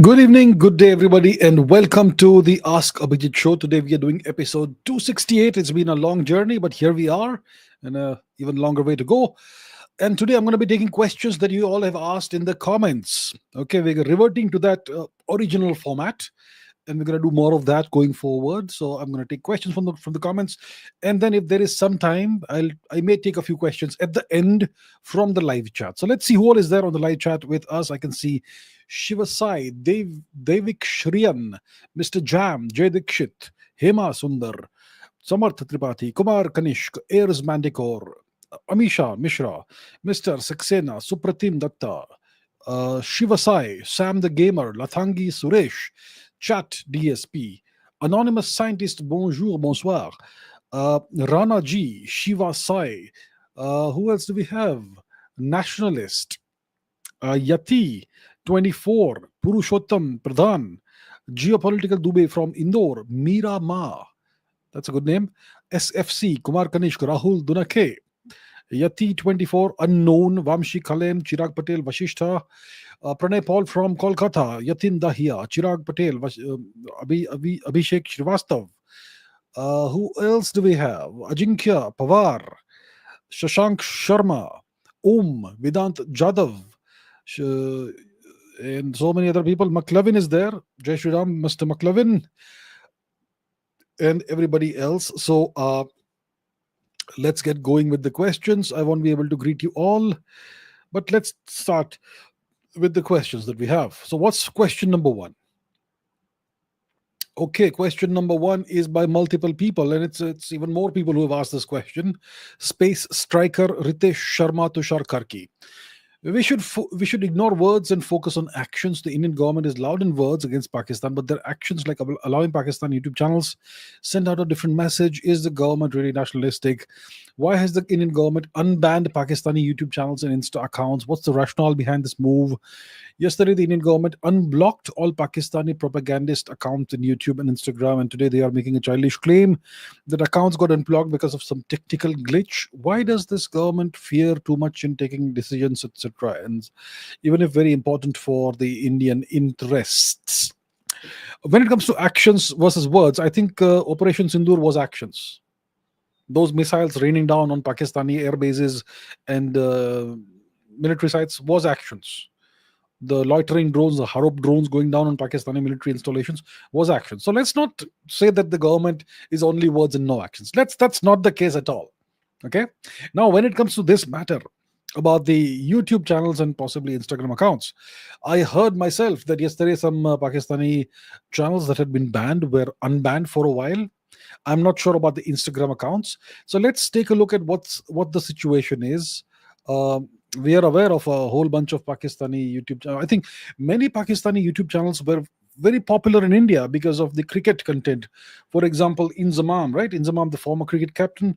Good evening, good day, everybody, and welcome to the Ask Abhijit show. Today we are doing episode 268. It's been a long journey, but here we are, and a even longer way to go. And today I'm going to be taking questions that you all have asked in the comments. Okay, we're reverting to that original format, and we're going to do more of that going forward. So I'm going to take questions from the comments, and then if there is some time, I may take a few questions at the end from the live chat. So let's see who all is there on the live chat with us. I can see Shiva Sai, Devik Shriyan, Mr. Jam, Jay Dikshit, Hema Sundar, Samarth Tripathi, Kumar Kanishk, Ayers Mandikor, Amisha Mishra, Mr. Saxena, Supratim Datta, Shiva Sai, Sam the Gamer, Lathangi Suresh, Chat DSP, Anonymous Scientist, bonjour, bonsoir, Rana G, Shiva Sai, who else do we have? Nationalist, Yati 24, Purushottam Pradhan, Geopolitical Dubey from Indore, Meera Ma, that's a good name, SFC, Kumar Kanishk, Rahul Dunake, Yati 24, Unknown, Vamshi Khalem, Chirag Patel, Vashishtha, Pranay Paul from Kolkata, Yatin Dahia, Chirag Patel, Abhishek Srivastav. Who else do we have? Ajinkya Pawar, Shashank Sharma, Vedant Jadhav, and so many other people. McLevin is there. Jai Shri Ram, Mr. McLevin, and everybody else. So let's get going with the questions. I won't be able to greet you all, but let's start with the questions that we have. So what's question number one? Okay, question number one is by multiple people, and it's even more people who have asked this question. Space Striker Ritesh Sharma Tushar Karki. We should ignore words and focus on actions. The Indian government is loud in words against Pakistan, but their actions, like allowing Pakistan YouTube channels, send out a different message. Is the government really nationalistic? Why has the Indian government unbanned Pakistani YouTube channels and Insta accounts? What's the rationale behind this move? Yesterday, the Indian government unblocked all Pakistani propagandist accounts in YouTube and Instagram, and today they are making a childish claim that accounts got unblocked because of some technical glitch. Why does this government fear too much in taking decisions, etc.? And even if very important for the Indian interests. When it comes to actions versus words, I think Operation Sindoor was actions. Those missiles raining down on Pakistani air bases and military sites was actions. The loitering drones, the Harop drones going down on Pakistani military installations was action. So let's not say that the government is only words and no actions. That's not the case at all. Okay. Now, when it comes to this matter about the YouTube channels and possibly Instagram accounts, I heard myself that yesterday some Pakistani channels that had been banned were unbanned for a while. I'm not sure about the Instagram accounts. So let's take a look at what the situation is. We are aware of a whole bunch of Pakistani YouTube channels. I think many Pakistani YouTube channels were very popular in India because of the cricket content. For example, Inzamam, right? Inzamam, the former cricket captain.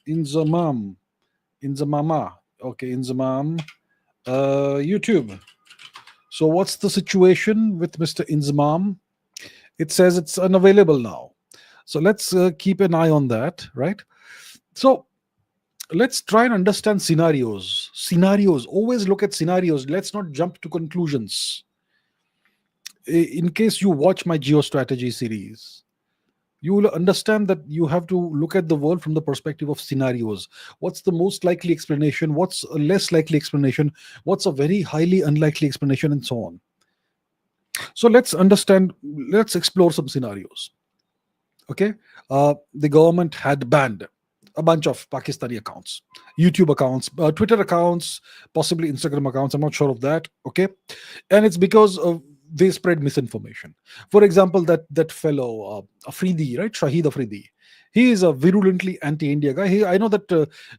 Inzamama. Okay, Inzamam. YouTube. So what's the situation with Mr. Inzamam? It says it's unavailable now. So let's keep an eye on that, right? So let's try and understand scenarios. Always look at scenarios. Let's not jump to conclusions. In case you watch my geostrategy series, you will understand that you have to look at the world from the perspective of scenarios. What's the most likely explanation? What's a less likely explanation? What's a very highly unlikely explanation, and so on. So let's explore some scenarios. Okay, the government had banned a bunch of Pakistani accounts, YouTube accounts, Twitter accounts, possibly Instagram accounts. I'm not sure of that. Okay, and it's because they spread misinformation. For example, that fellow Afridi, right, Shahid Afridi. He is a virulently anti-India guy. I know that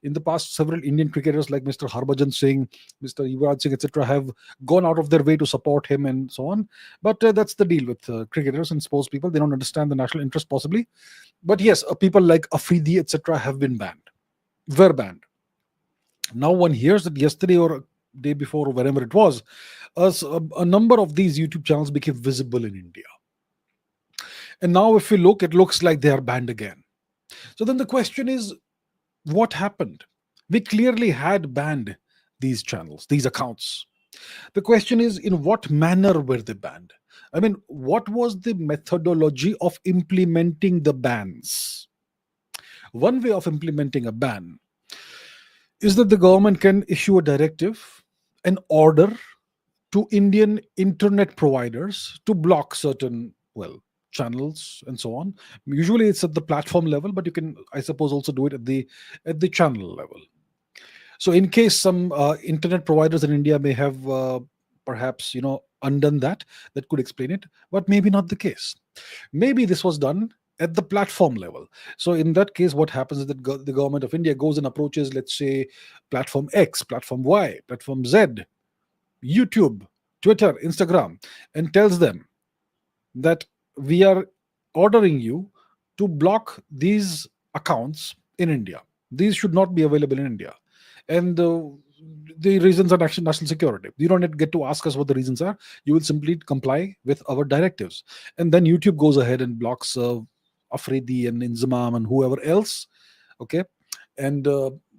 in the past, several Indian cricketers like Mr. Harbhajan Singh, Mr. Yuvraj Singh, etc., have gone out of their way to support him and so on. But that's the deal with cricketers and sports people. They don't understand the national interest, possibly. But yes, people like Afridi, etc., have been banned. Were banned. Now one hears that yesterday or day before or wherever it was, a number of these YouTube channels became visible in India. And now if we look, it looks like they are banned again. So then the question is, what happened? We clearly had banned these channels, these accounts. The question is, in what manner were they banned? I mean, what was the methodology of implementing the bans? One way of implementing a ban is that the government can issue a directive, an order to Indian internet providers to block certain, well, channels and so on. Usually it's at the platform level, but you can, I suppose, also do it at the channel level. So in case some internet providers in India may have perhaps undone that, that could explain it, but maybe not the case. Maybe this was done at the platform level. So in that case, what happens is that the government of India goes and approaches, let's say, platform X, platform Y, platform Z, YouTube, Twitter, Instagram, and tells them that we are ordering you to block these accounts in India. These should not be available in India. And the reasons are national security. You don't get to ask us what the reasons are. You will simply comply with our directives. And then YouTube goes ahead and blocks Afridi and Inzamam and whoever else. Okay. And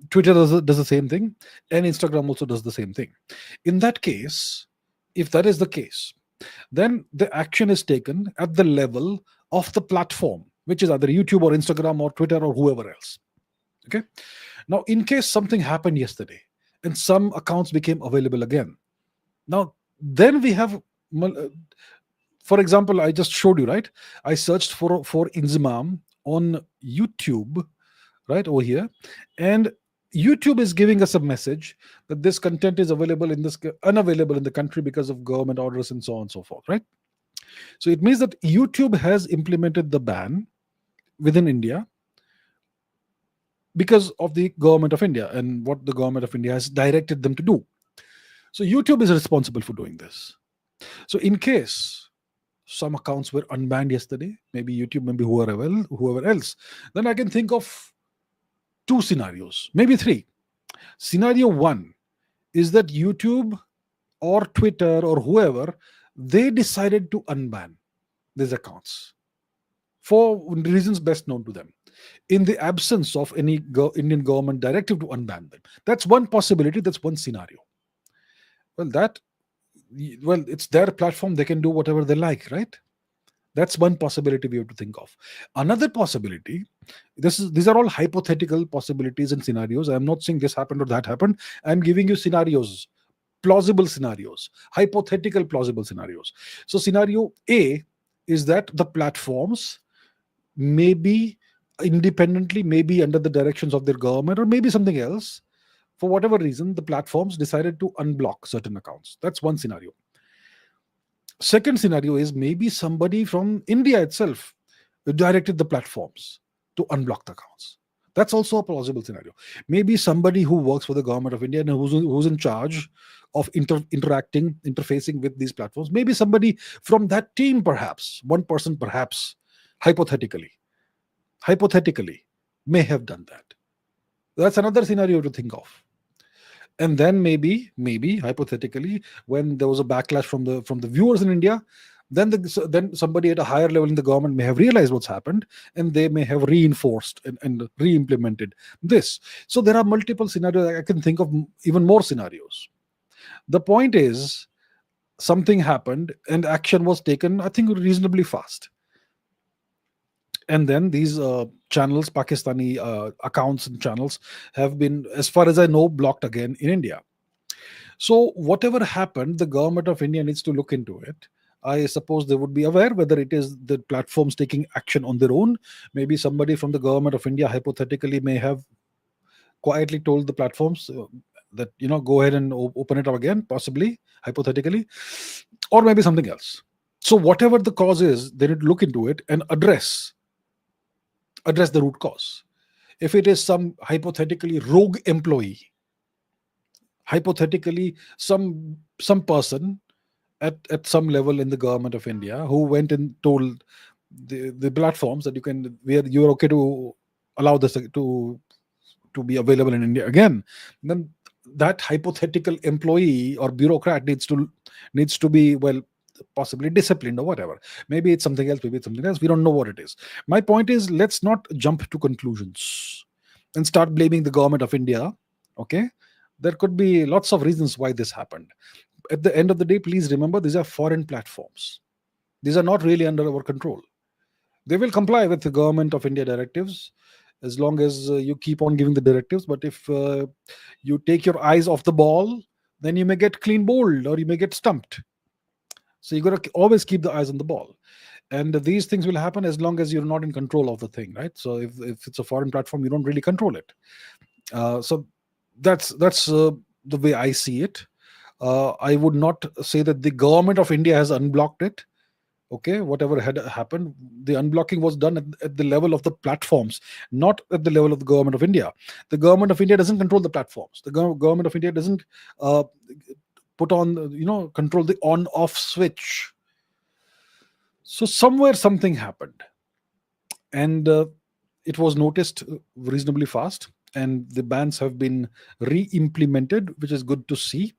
Twitter does the same thing. And Instagram also does the same thing. In that case, if that is the case, then the action is taken at the level of the platform, which is either YouTube or Instagram or Twitter or whoever else. Okay. Now, in case something happened yesterday and some accounts became available again, now then we have, for example, I just showed you, right? I searched for Inzimam on YouTube, right over here, and YouTube is giving us a message that this content is unavailable in the country because of government orders and so on and so forth, right? So it means that YouTube has implemented the ban within India because of the government of India and what the government of India has directed them to do. So YouTube is responsible for doing this. So in case some accounts were unbanned yesterday, maybe YouTube, maybe whoever else, then I can think of two scenarios, maybe three. Scenario one is that YouTube or Twitter or whoever, they decided to unban these accounts for reasons best known to them, in the absence of any Indian government directive to unban them. That's one possibility. That's one scenario. Well, it's their platform. They can do whatever they like, right? That's one possibility we have to think of. Another possibility, these are all hypothetical possibilities and scenarios. I'm not saying this happened or that happened. I'm giving you scenarios, plausible scenarios, hypothetical plausible scenarios. So scenario A is that the platforms maybe independently, maybe under the directions of their government or maybe something else, for whatever reason, the platforms decided to unblock certain accounts. That's one scenario. Second scenario is maybe somebody from India itself directed the platforms to unblock the accounts. That's also a plausible scenario. Maybe somebody who works for the government of India and who's in charge of interfacing with these platforms, maybe somebody from that team, perhaps, one person perhaps, hypothetically, may have done that. That's another scenario to think of. And then maybe hypothetically, when there was a backlash from the viewers in India, then somebody at a higher level in the government may have realized what's happened, and they may have reinforced and re-implemented this. So there are multiple scenarios. I can think of even more scenarios. The point is, something happened and action was taken, I think, reasonably fast. And then these channels, Pakistani accounts and channels, have been, as far as I know, blocked again in India. So whatever happened, the government of India needs to look into it. I suppose they would be aware whether it is the platforms taking action on their own. Maybe somebody from the government of India hypothetically may have quietly told the platforms that, go ahead and open it up again, possibly, hypothetically, or maybe something else. So whatever the cause is, they need to look into it and address the root cause. If it is some hypothetically rogue employee, hypothetically some person at some level in the government of India who went and told the platforms that you're okay to allow this to be available in India again, then that hypothetical employee or bureaucrat needs to be, well, possibly disciplined or whatever. Maybe it's something else, we don't know what it is. My point is, let's not jump to conclusions and start blaming the government of India. Okay, there could be lots of reasons why this happened. At the end of the day, please remember, these are foreign platforms. These are not really under our control. They will comply with the government of India directives as long as you keep on giving the directives. But if you take your eyes off the ball, then you may get clean bowled or you may get stumped. So you got to always keep the eyes on the ball. And these things will happen as long as you're not in control of the thing, right? So if it's a foreign platform, you don't really control it. So that's the way I see it. I would not say that the government of India has unblocked it. Okay, whatever had happened, the unblocking was done at the level of the platforms, not at the level of the government of India. The government of India doesn't control the platforms. The government of India doesn't uh, put on, control the on off switch. So somewhere something happened, and it was noticed reasonably fast, and the bans have been re-implemented, which is good to see.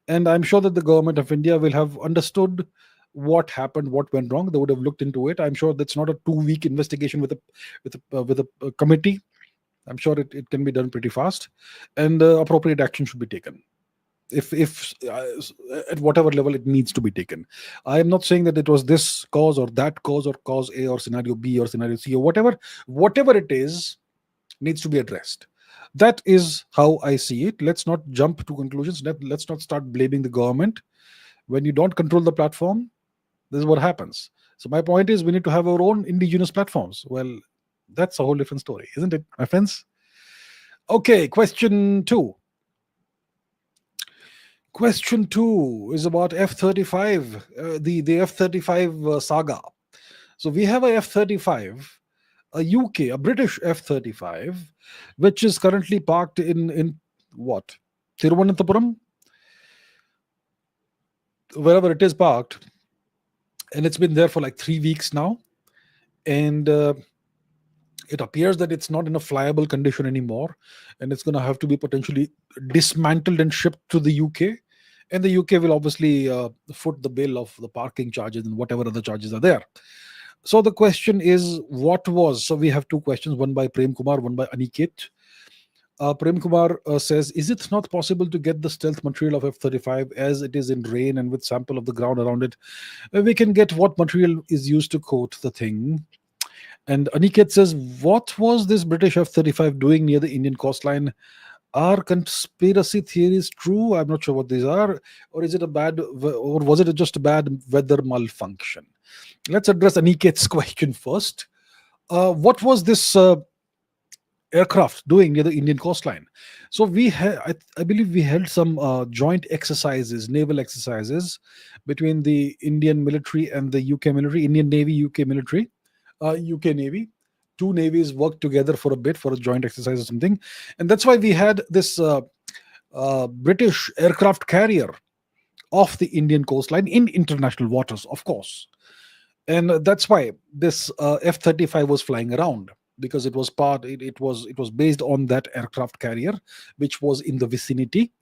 And I'm sure that the government of India will have understood what happened, what went wrong. They would have looked into it. I'm sure that's not a 2 week investigation with a committee. I'm sure it can be done pretty fast, and appropriate action should be taken if at whatever level it needs to be taken. I am not saying that it was this cause or that cause or cause A or scenario B or scenario C or whatever it is needs to be addressed. That is how I see it. Let's not jump to conclusions. Let's not start blaming the government. When you don't control the platform, this is what happens. So my point is, we need to have our own indigenous platforms. Well, that's a whole different story, isn't it, my friends? Okay, question two. Question two is about F-35, the F-35 saga. So we have a F-35, a British F-35, which is currently parked in what? Thiruvananthapuram? Wherever it is parked. And it's been there for like 3 weeks now. And it appears that it's not in a flyable condition anymore. And it's going to have to be potentially dismantled and shipped to the UK. And the UK will obviously foot the bill of the parking charges and whatever other charges are there. So the question is, what was? So we have two questions, one by Prem Kumar, one by Aniket. Prem Kumar says, is it not possible to get the stealth material of F-35 as it is in rain and with sample of the ground around it? We can get what material is used to coat the thing. And Aniket says, what was this British F-35 doing near the Indian coastline? Are conspiracy theories true? I'm not sure what these are. Or was it just a bad weather malfunction? Let's address Aniket's question first. What was this aircraft doing near the Indian coastline? So I believe we held some joint exercises, naval exercises between the Indian military and the UK military, Indian Navy, UK military, UK Navy. Two navies worked together for a bit for a joint exercise or something, and that's why we had this British aircraft carrier off the Indian coastline in international waters, of course. And that's why this F-35 was flying around, because it was based on that aircraft carrier which was in the vicinity,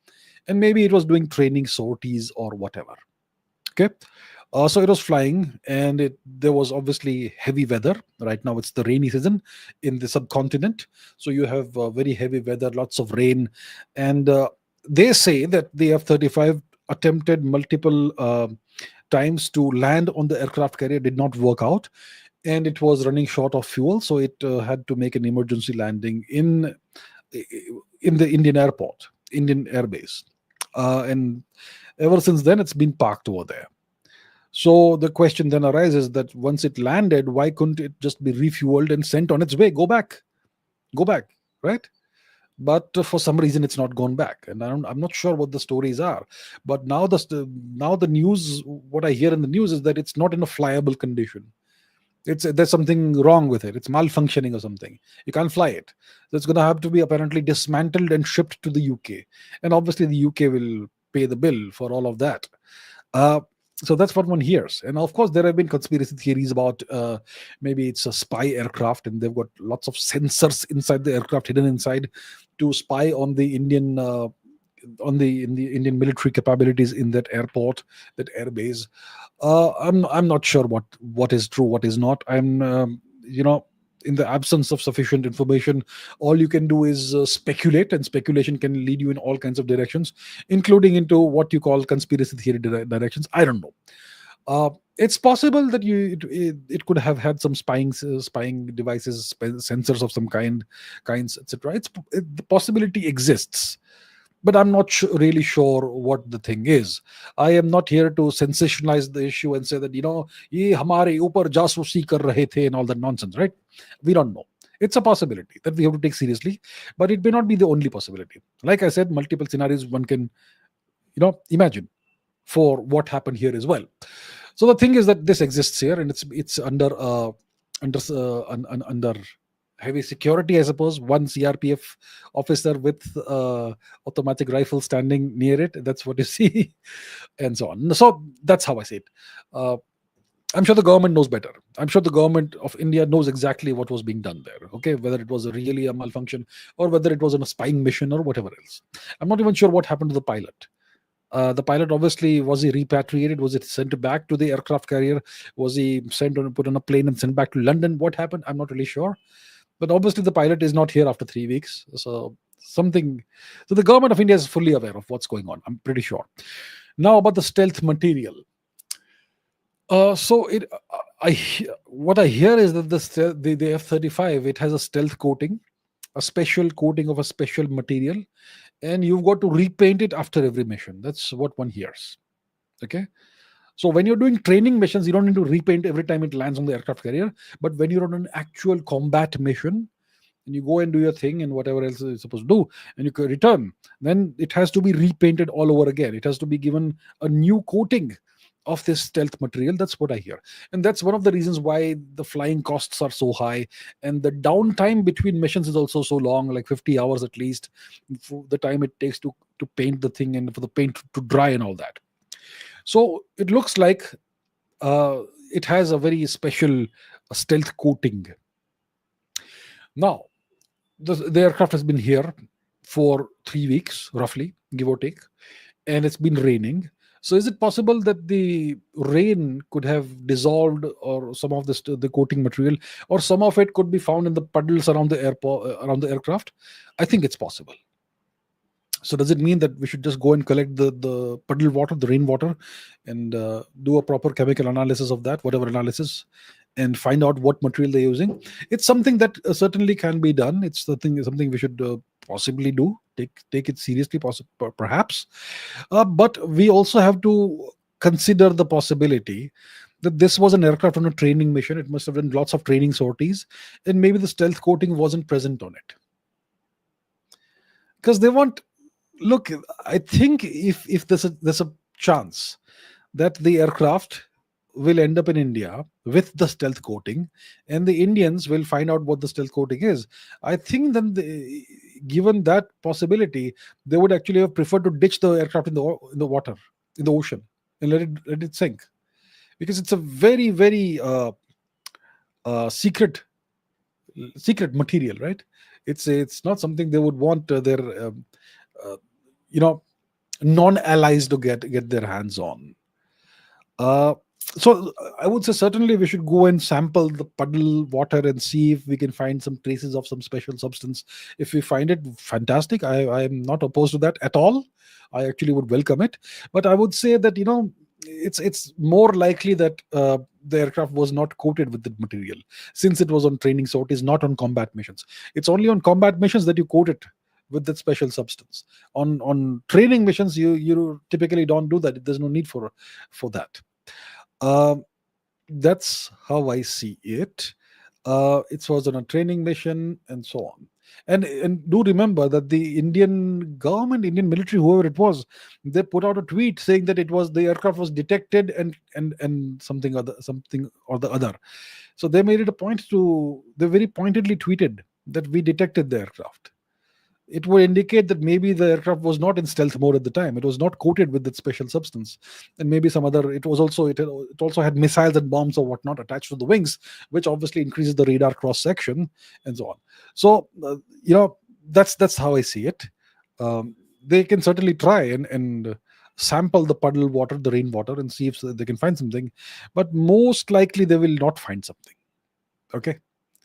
and maybe it was doing training sorties or whatever. Okay. So it was flying, and there was obviously heavy weather. Right now it's the rainy season in the subcontinent, so you have very heavy weather, lots of rain. And they say that the F-35 attempted multiple times to land on the aircraft carrier, did not work out, and it was running short of fuel, so it had to make an emergency landing in the Indian airport, Indian airbase. And ever since then, it's been parked over there. So the question then arises that once it landed, why couldn't it just be refueled and sent on its way? Go back, right? But for some reason, it's not gone back, and I'm not sure what the stories are. But now the news, what I hear in the news is that it's not in a flyable condition. There's something wrong with it. It's malfunctioning or something. You can't fly it. So it's going to have to be apparently dismantled and shipped to the UK, and obviously the UK will pay the bill for all of that. So that's what one hears. And of course, there have been conspiracy theories about maybe it's a spy aircraft and they've got lots of sensors inside the aircraft, hidden inside, to spy on the Indian in the Indian military capabilities in that airport, that airbase. I'm not sure what is true, what is not. In the absence of sufficient information, all you can do is speculate, and speculation can lead you in all kinds of directions, including into what you call conspiracy theory directions. I don't know. It's possible that it could have had some spying devices, sensors of some kinds, etc. The possibility exists, but I'm not really sure what the thing is. I am not here to sensationalize the issue and say that ye hamare upar jasusi kar rahe the and all that nonsense, right? We don't know. It's a possibility that we have to take seriously, but it may not be the only possibility. Like I said, multiple scenarios one can imagine for what happened here as well. So the thing is that this exists here, and it's under heavy security, I suppose. One CRPF officer with automatic rifle standing near it. That's what you see, and so on. So that's how I see it. Uh, I'm sure the government knows better. I'm sure the government of India knows exactly what was being done there. Okay, whether it was really a malfunction or whether it was on a spying mission or whatever else. I'm not even sure what happened to the pilot. The pilot, obviously, was he repatriated? Was it sent back to the aircraft carrier? Was he put on a plane and sent back to London? What happened? I'm not really sure. But obviously, the pilot is not here after 3 weeks. So something. So the government of India is fully aware of what's going on. I'm pretty sure. Now about the stealth material. So what I hear is that the F-35, it has a stealth coating, a special coating of a special material, and you've got to repaint it after every mission. That's what one hears. Okay. So when you're doing training missions, you don't need to repaint every time it lands on the aircraft carrier. But when you're on an actual combat mission, and you go and do your thing and whatever else you're supposed to do, and you can return, then it has to be repainted all over again. It has to be given a new coating of this stealth material. That's what I hear, and that's one of the reasons why the flying costs are so high, and the downtime between missions is also so long, like 50 hours at least, for the time it takes to paint the thing and for the paint to dry and all that. So it looks like it has a very special stealth coating. Now, the aircraft has been here for 3 weeks, roughly, give or take, and it's been raining. So, is it possible that the rain could have dissolved, or some of the coating material, or some of it could be found in the puddles around the around the aircraft? I think it's possible. So, does it mean that we should just go and collect the puddle water, the rainwater, and do a proper chemical analysis of that, whatever analysis, and find out what material they're using? It's something that certainly can be done. It's something we should possibly do. Take it seriously, perhaps. But we also have to consider the possibility that this was an aircraft on a training mission. It must have done lots of training sorties, and maybe the stealth coating wasn't present on it because they want. Look, I think if there's a chance that the aircraft will end up in India with the stealth coating, and the Indians will find out what the stealth coating is. I think then, given that possibility, they would actually have preferred to ditch the aircraft in the water, in the ocean, and let it sink, because it's a very very secret material, right? It's not something they would want their uh, you know non-allies to get their hands on. So I would say certainly we should go and sample the puddle water and see if we can find some traces of some special substance. If we find it, fantastic. I am not opposed to that at all. I actually would welcome it. But I would say that it's more likely that the aircraft was not coated with the material, since it was on training sorties, not on combat missions. It's only on combat missions that you coat it with that special substance. On training missions, you typically don't do that. There's no need for that. Um, that's how I see it. It was on a training mission and so on. And do remember that the Indian government, Indian military, whoever it was, they put out a tweet saying that it was the aircraft was detected and something or the other. So they made it a point they very pointedly tweeted that we detected the aircraft. It would indicate that maybe the aircraft was not in stealth mode at the time. It was not coated with that special substance, and maybe some other. It also had missiles and bombs or whatnot attached to the wings, which obviously increases the radar cross section and so on. So that's how I see it. They can certainly try and sample the puddle water, the rainwater, and see if they can find something, but most likely they will not find something. Okay,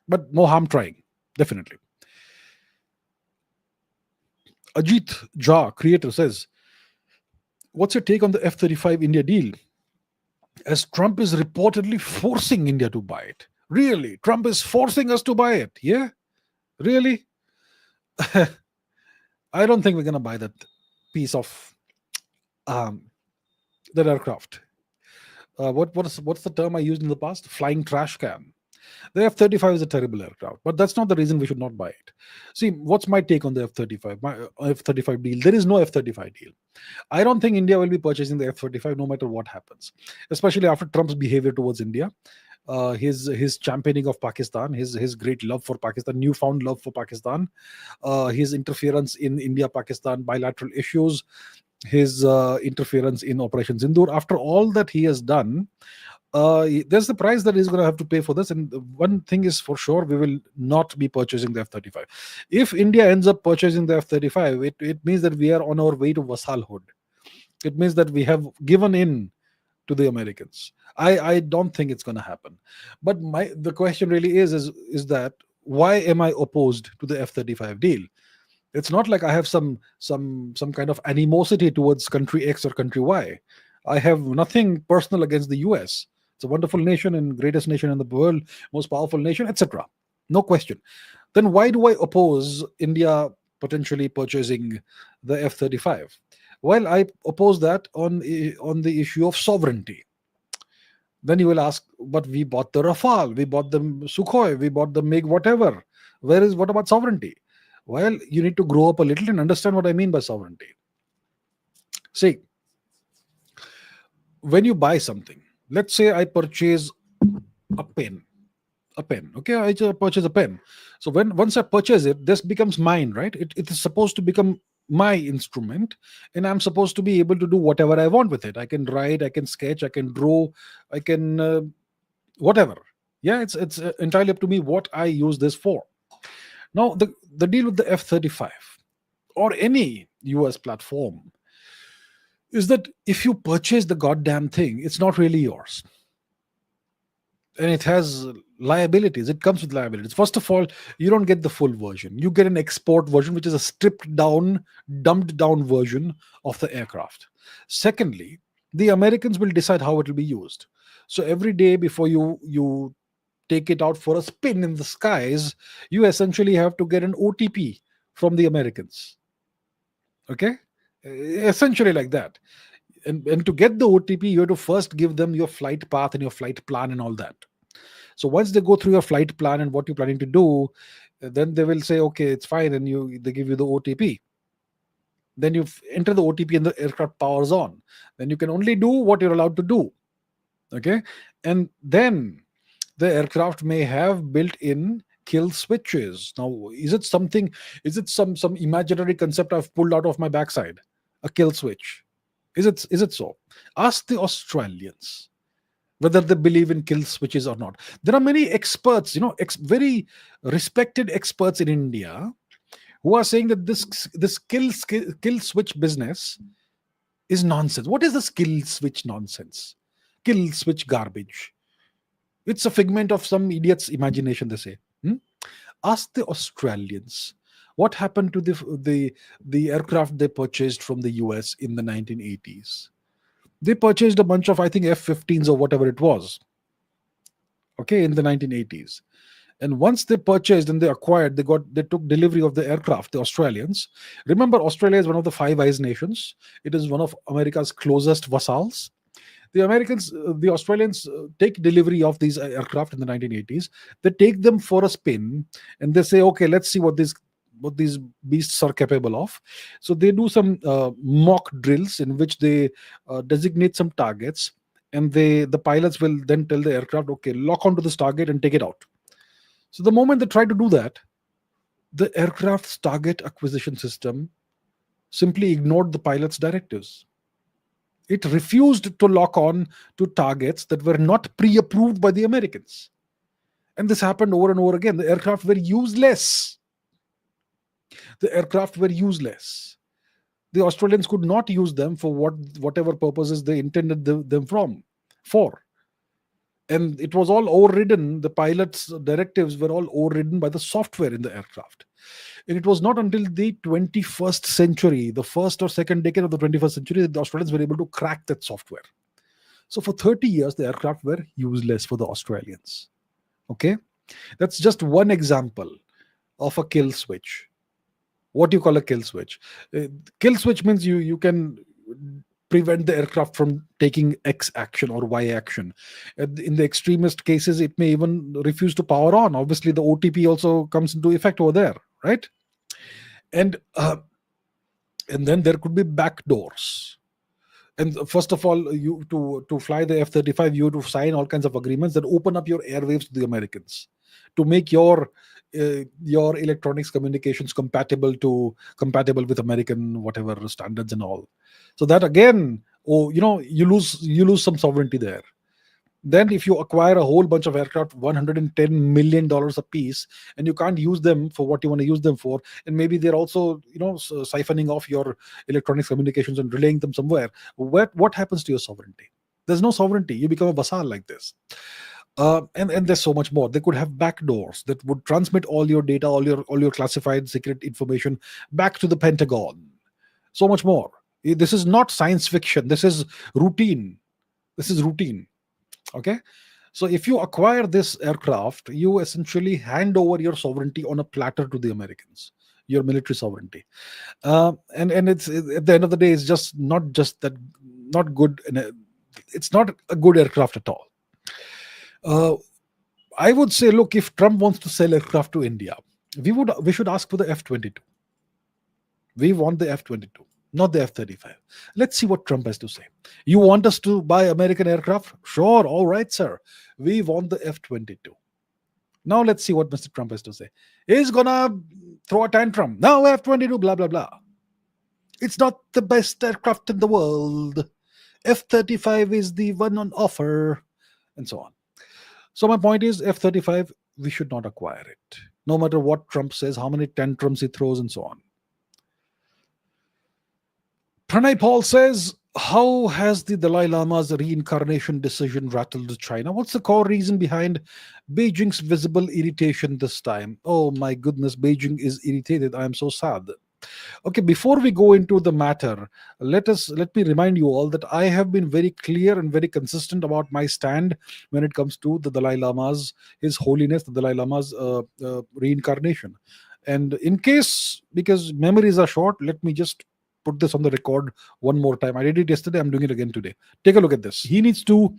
but no harm trying, definitely. Ajit Jha, creator, says, "What's your take on the F-35 India deal? as Trump is reportedly forcing India to buy it. Really? Trump is forcing us to buy it? Yeah? Really? I don't think we're going to buy that piece of um, that aircraft. What's the term I used in the past? Flying trash can. The F-35 is a terrible aircraft, but that's not the reason we should not buy it. See, what's my take on the F-35? My F-35 deal. There is no F-35 deal. I don't think India will be purchasing the F-35 no matter what happens, especially after Trump's behavior towards India. His championing of Pakistan, his great love for Pakistan, newfound love for Pakistan, his interference in India-Pakistan bilateral issues, his interference in Operation Sindoor. After all that he has done, there's the price that he's going to have to pay for this. And one thing is for sure, we will not be purchasing the F-35. If India ends up purchasing the F-35, it means that we are on our way to vassalhood. It means that we have given in to the Americans. I don't think it's going to happen. But the question really is that why am I opposed to the F-35 deal? It's not like I have some kind of animosity towards country X or country Y. I have nothing personal against the US. It's a wonderful nation and greatest nation in the world, most powerful nation, etc. No question. Then why do I oppose India potentially purchasing the F-35? Well, I oppose that on the issue of sovereignty. Then you will ask, but we bought the Rafale, we bought the Sukhoi, we bought the MiG, whatever. What about sovereignty? Well, you need to grow up a little and understand what I mean by sovereignty. See, when you buy something, let's say I purchase a pen. Okay, I just purchase a pen. So once I purchase it, this becomes mine, right? It is supposed to become my instrument, and I'm supposed to be able to do whatever I want with it. I can write, I can sketch, I can draw, I can whatever. Yeah, it's entirely up to me what I use this for. Now, the deal with the F-35 or any US platform is that if you purchase the goddamn thing, it's not really yours. And it has liabilities. It comes with liabilities. First of all, you don't get the full version. You get an export version, which is a stripped down, dumbed down version of the aircraft. Secondly, the Americans will decide how it will be used. So every day before you take it out for a spin in the skies, you essentially have to get an OTP from the Americans. Okay? Essentially like that. And to get the OTP, you have to first give them your flight path and your flight plan and all that. So once they go through your flight plan and what you're planning to do, then they will say, okay, it's fine, and they give you the OTP. Then you enter the OTP and the aircraft powers on. Then you can only do what you're allowed to do. Okay? And then the aircraft may have built-in kill switches. Now, is it some imaginary concept I've pulled out of my backside? A kill switch. Is it so? Ask the Australians whether they believe in kill switches or not. There are many experts, very respected experts in India who are saying that this kill switch business is nonsense. What is this kill switch nonsense? Kill switch garbage. It's a figment of some idiot's imagination, they say. Ask the Australians what happened to the aircraft they purchased from the US in the 1980s. They purchased a bunch of, I think, F-15s or whatever it was, okay, in the 1980s. And once they purchased and they acquired, they took delivery of the aircraft, the Australians. Remember, Australia is one of the Five Eyes nations. It is one of America's closest vassals. The Australians take delivery of these aircraft in the 1980s. They take them for a spin and they say, okay, let's see what these beasts are capable of. So they do some mock drills in which they designate some targets, and the pilots will then tell the aircraft, okay, lock onto this target and take it out. So the moment they try to do that, the aircraft's target acquisition system simply ignored the pilot's directives. It refused to lock on to targets that were not pre-approved by the Americans. And this happened over and over again. The aircraft were useless. The Australians could not use them for whatever purposes they intended them for. And it was all overridden. The pilot's directives were all overridden by the software in the aircraft. And it was not until the 21st century, the first or second decade of the 21st century, that the Australians were able to crack that software. So for 30 years, the aircraft were useless for the Australians. Okay, that's just one example of a kill switch. What do you call a kill switch? Kill switch means you can prevent the aircraft from taking X action or Y action. In the extremist cases, it may even refuse to power on. Obviously, the OTP also comes into effect over there, right? And then there could be back doors. And first of all, you to fly the F-35, you have to sign all kinds of agreements that open up your airwaves to the Americans, to make your electronics communications compatible with American whatever standards and all. So that again, you lose some sovereignty there. Then if you acquire a whole bunch of aircraft, $110 million a piece, and you can't use them for what you want to use them for, and maybe they're also siphoning off your electronics communications and relaying them somewhere, what happens to your sovereignty? There's no sovereignty. You become a vassal like this. And there's so much more. They could have backdoors that would transmit all your data, all your classified secret information back to the Pentagon. So much more. This is not science fiction. This is routine. Okay, so if you acquire this aircraft, you essentially hand over your sovereignty on a platter to the Americans, your military sovereignty, and it's at the end of the day, it's just not good. It's not a good aircraft at all. I would say, look, if Trump wants to sell aircraft to India, we should ask for the F-22. We want the F-22. Not the F-35. Let's see what Trump has to say. You want us to buy American aircraft? Sure, all right, sir. We want the F-22. Now let's see what Mr. Trump has to say. He's gonna throw a tantrum. No, F-22, blah, blah, blah. It's not the best aircraft in the world. F-35 is the one on offer, and so on. So my point is, F-35, we should not acquire it. No matter what Trump says, how many tantrums he throws, and so on. Pranay Paul says, how has the Dalai Lama's reincarnation decision rattled China? What's the core reason behind Beijing's visible irritation this time? Oh my goodness, Beijing is irritated. I am so sad. Okay, before we go into the matter, let me remind you all that I have been very clear and very consistent about my stand when it comes to the Dalai Lama's, His Holiness, the Dalai Lama's reincarnation. And in case, because memories are short, let me just put this on the record one more time. I did it yesterday. I'm doing it again today. Take a look at this. He needs to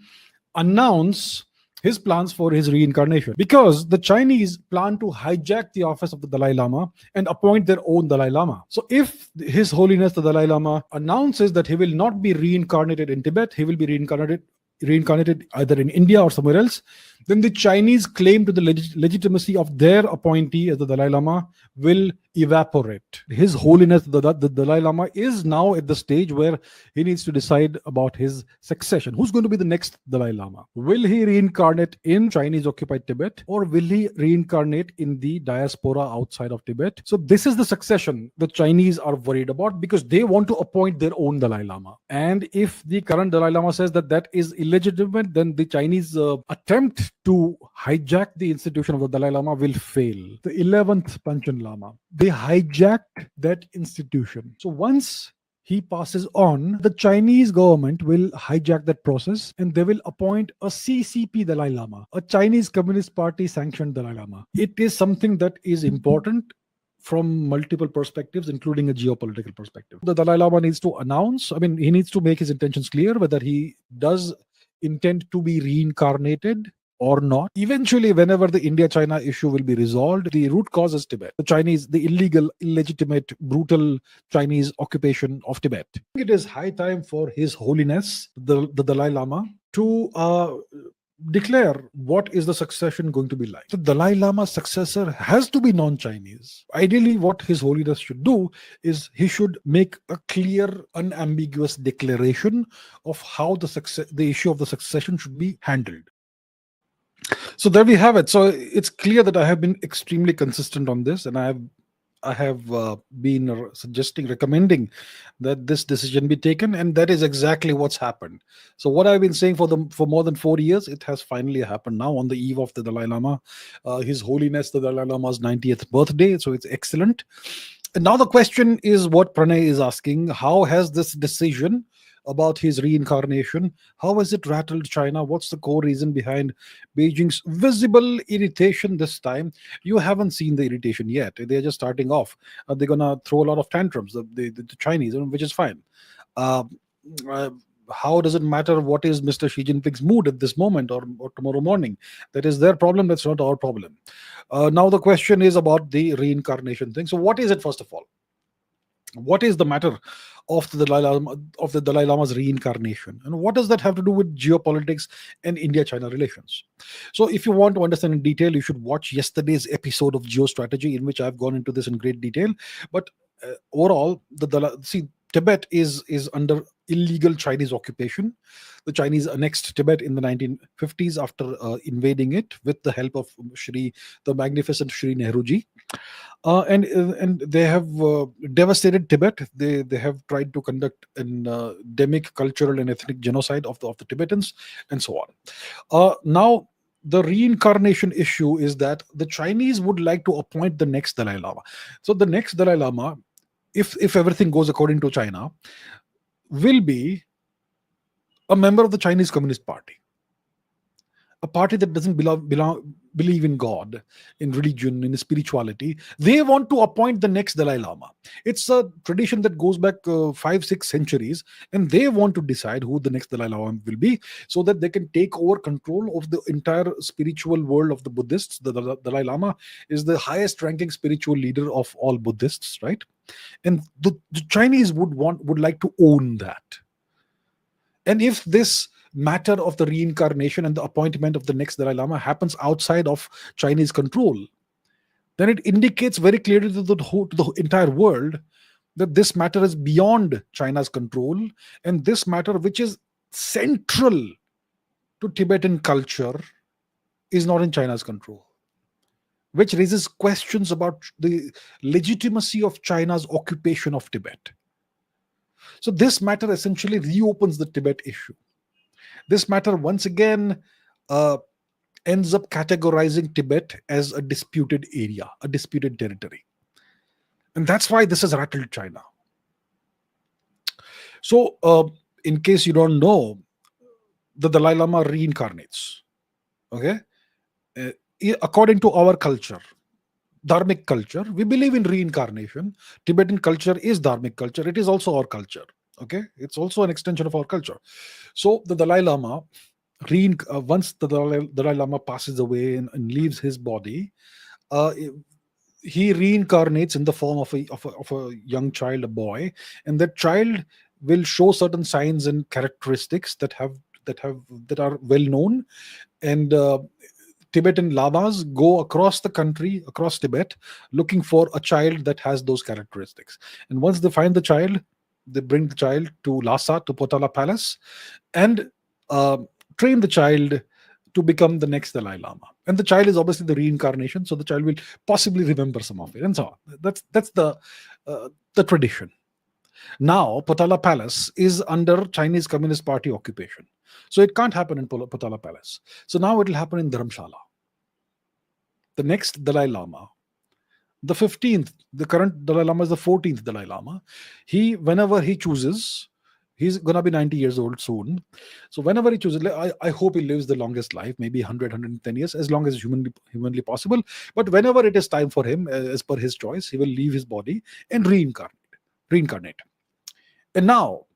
announce his plans for his reincarnation, because the Chinese plan to hijack the office of the Dalai Lama and appoint their own Dalai Lama. So if His Holiness the Dalai Lama announces that he will not be reincarnated in Tibet, he will be reincarnated either in India or somewhere else, then the Chinese claim to the legitimacy of their appointee as the Dalai Lama will evaporate. His Holiness the Dalai Lama is now at the stage where he needs to decide about his succession. Who's going to be the next Dalai Lama? Will he reincarnate in Chinese occupied Tibet, or will he reincarnate in the diaspora outside of Tibet? So this is the succession the Chinese are worried about, because they want to appoint their own Dalai Lama. And if the current Dalai Lama says that is illegitimate, then the Chinese attempt to hijack the institution of the Dalai Lama will fail. The 11th Panchen Lama, they hijacked that institution. So once he passes on, the Chinese government will hijack that process and they will appoint a CCP Dalai Lama, a Chinese Communist Party sanctioned Dalai Lama. It is something that is important from multiple perspectives, including a geopolitical perspective. The Dalai Lama needs to announce, he needs to make his intentions clear, whether he does intend to be reincarnated or not. Eventually, whenever the India-China issue will be resolved, the root cause is Tibet. The illegal, illegitimate, brutal Chinese occupation of Tibet. It is high time for His Holiness, the Dalai Lama, to declare what is the succession going to be like. The Dalai Lama's successor has to be non-Chinese. Ideally, what His Holiness should do is he should make a clear, unambiguous declaration of how the issue of the succession should be handled. So there we have it. So it's clear that I have been extremely consistent on this, and I have been recommending that this decision be taken, and that is exactly what's happened. So what I've been saying for more than 4 years, it has finally happened now on the eve of the Dalai Lama, His Holiness the Dalai Lama's 90th birthday. So it's excellent. And now the question is what Pranay is asking: how has this decision about his reincarnation. How has it rattled China? What's the core reason behind Beijing's visible irritation this time? You haven't seen the irritation yet. They're just starting off. They're gonna throw a lot of tantrums, the Chinese, which is fine. Uh, uh, how does it matter what is Mr. Xi Jinping's mood at this moment, or tomorrow morning? That is their problem. That's not our problem. Now the question is about the reincarnation thing. So what is it, first of all? What is the matter of the Dalai Lama's reincarnation, and what does that have to do with geopolitics and India-China relations? So, if you want to understand in detail, you should watch yesterday's episode of Geostrategy, in which I've gone into this in great detail. But overall, Tibet is under illegal Chinese occupation. The Chinese annexed Tibet in the 1950s after invading it with the help of the magnificent Shri Nehruji. And they have devastated Tibet. They have tried to conduct an endemic cultural and ethnic genocide of the Tibetans, and so on. Now, the reincarnation issue is that the Chinese would like to appoint the next Dalai Lama. So the next Dalai Lama, if everything goes according to China, will be a member of the Chinese Communist Party, a party that doesn't believe in God, in religion, in spirituality. They want to appoint the next Dalai Lama. It's a tradition that goes back 5-6 centuries, and they want to decide who the next Dalai Lama will be, so that they can take over control of the entire spiritual world of the Buddhists. The Dalai Lama is the highest ranking spiritual leader of all Buddhists, right? And the Chinese would like to own that. And if this matter of the reincarnation and the appointment of the next Dalai Lama happens outside of Chinese control, then it indicates very clearly to the entire world that this matter is beyond China's control, and this matter, which is central to Tibetan culture, is not in China's control, which raises questions about the legitimacy of China's occupation of Tibet. So this matter essentially reopens the Tibet issue. This matter once again ends up categorizing Tibet as a disputed area, a disputed territory. And that's why this has rattled China. So, in case you don't know, the Dalai Lama reincarnates. Okay? According to our culture, dharmic culture, we believe in reincarnation. Tibetan culture is dharmic culture. It is also our culture. Okay? It's also an extension of our culture. So, the Dalai Lama, once the Dalai Lama passes away and leaves his body, he reincarnates in the form of a young child, a boy, and that child will show certain signs and characteristics that are well known. And Tibetan lamas go across the country, across Tibet, looking for a child that has those characteristics. And once they find the child, they bring the child to Lhasa, to Potala Palace, and train the child to become the next Dalai Lama. And the child is obviously the reincarnation, so the child will possibly remember some of it, and so on. That's the tradition. Now, Potala Palace is under Chinese Communist Party occupation, so it can't happen in Potala Palace. So now it will happen in Dharamshala. The next Dalai Lama, the 15th, the current Dalai Lama is the 14th Dalai Lama. Whenever he chooses, he's going to be 90 years old soon. So whenever he chooses, I hope he lives the longest life, maybe 100, 110 years, as long as humanly possible. But whenever it is time for him, as per his choice, he will leave his body and reincarnate. And now,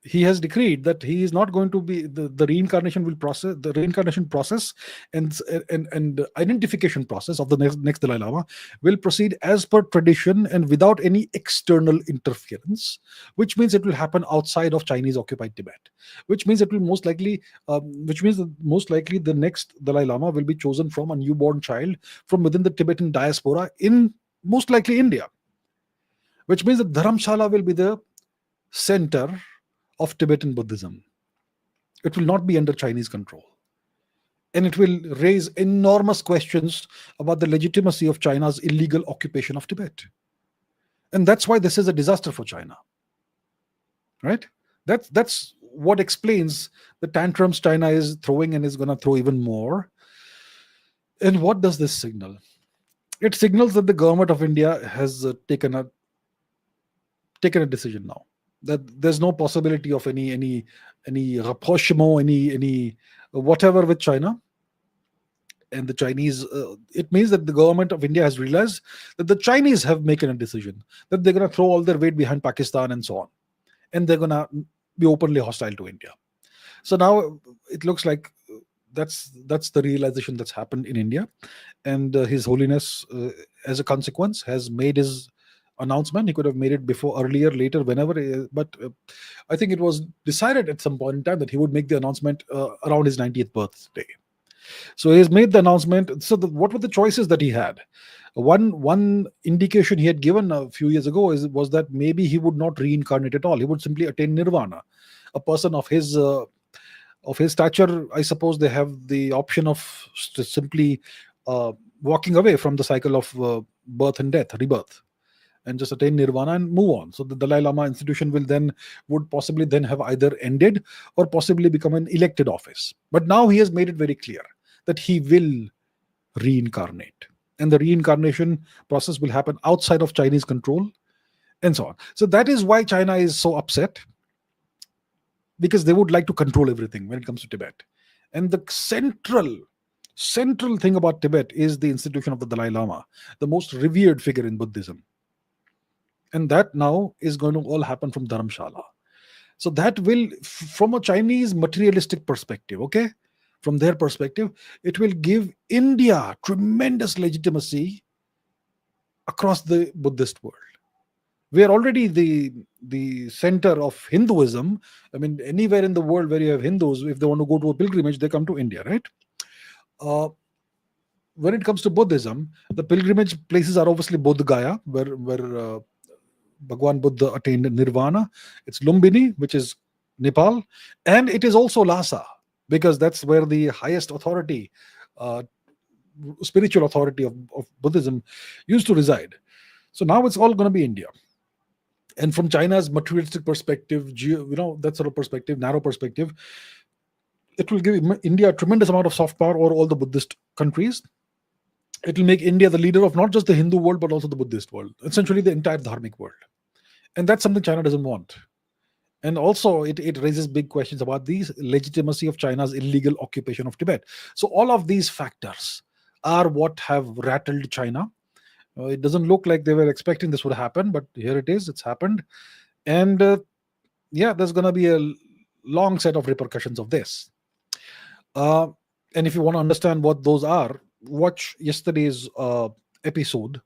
he has decreed that he is not going to be the reincarnation process and identification process of the next Dalai Lama will proceed as per tradition and without any external interference, which means it will happen outside of Chinese occupied Tibet, which means that most likely the next Dalai Lama will be chosen from a newborn child from within the Tibetan diaspora in most likely India, which means that Dharamshala will be the center of Tibetan Buddhism. It will not be under Chinese control. And it will raise enormous questions about the legitimacy of China's illegal occupation of Tibet. And that's why this is a disaster for China. Right? That's what explains the tantrums China is throwing and is going to throw even more. And what does this signal? It signals that the government of India has taken a decision now. that there's no possibility of any rapprochement, any whatever with China and the Chinese. It means that the government of India has realized that the Chinese have making a decision that they're going to throw all their weight behind Pakistan and so on, and they're going to be openly hostile to India. So now it looks like that's the realization that's happened in India, and His Holiness, as a consequence, has made his announcement. He could have made it before, earlier, later, whenever, but I think it was decided at some point in time that he would make the announcement around his 90th birthday. So he has made the announcement. So what were the choices that he had? One indication he had given a few years ago was that maybe he would not reincarnate at all. He would simply attain nirvana. A person of his stature, I suppose, they have the option of simply walking away from the cycle of birth and death, rebirth, and just attain nirvana and move on. So the Dalai Lama institution would possibly then have either ended or possibly become an elected office. But now he has made it very clear that he will reincarnate, and the reincarnation process will happen outside of Chinese control, and so on. So that is why China is so upset, because they would like to control everything when it comes to Tibet. And the central thing about Tibet is the institution of the Dalai Lama, the most revered figure in Buddhism. And that now is going to all happen from Dharamshala. So that will, from a Chinese materialistic perspective, okay, from their perspective, it will give India tremendous legitimacy across the Buddhist world. We are already the center of Hinduism. I mean, anywhere in the world where you have Hindus, if they want to go to a pilgrimage, they come to India, right? When it comes to Buddhism, the pilgrimage places are obviously Bodh Gaya, where Bhagwan Buddha attained nirvana. It's Lumbini, which is Nepal, and it is also Lhasa, because that's where the highest authority, spiritual authority of Buddhism used to reside. So now it's all going to be India. And from China's materialistic perspective, that sort of perspective, narrow perspective, it will give India a tremendous amount of soft power over all the Buddhist countries. It will make India the leader of not just the Hindu world, but also the Buddhist world, essentially the entire Dharmic world. And that's something China doesn't want. And also, it raises big questions about the legitimacy of China's illegal occupation of Tibet. So all of these factors are what have rattled China. It doesn't look like they were expecting this would happen, but here it is. It's happened. And there's going to be a long set of repercussions of this. And if you want to understand what those are, watch yesterday's episode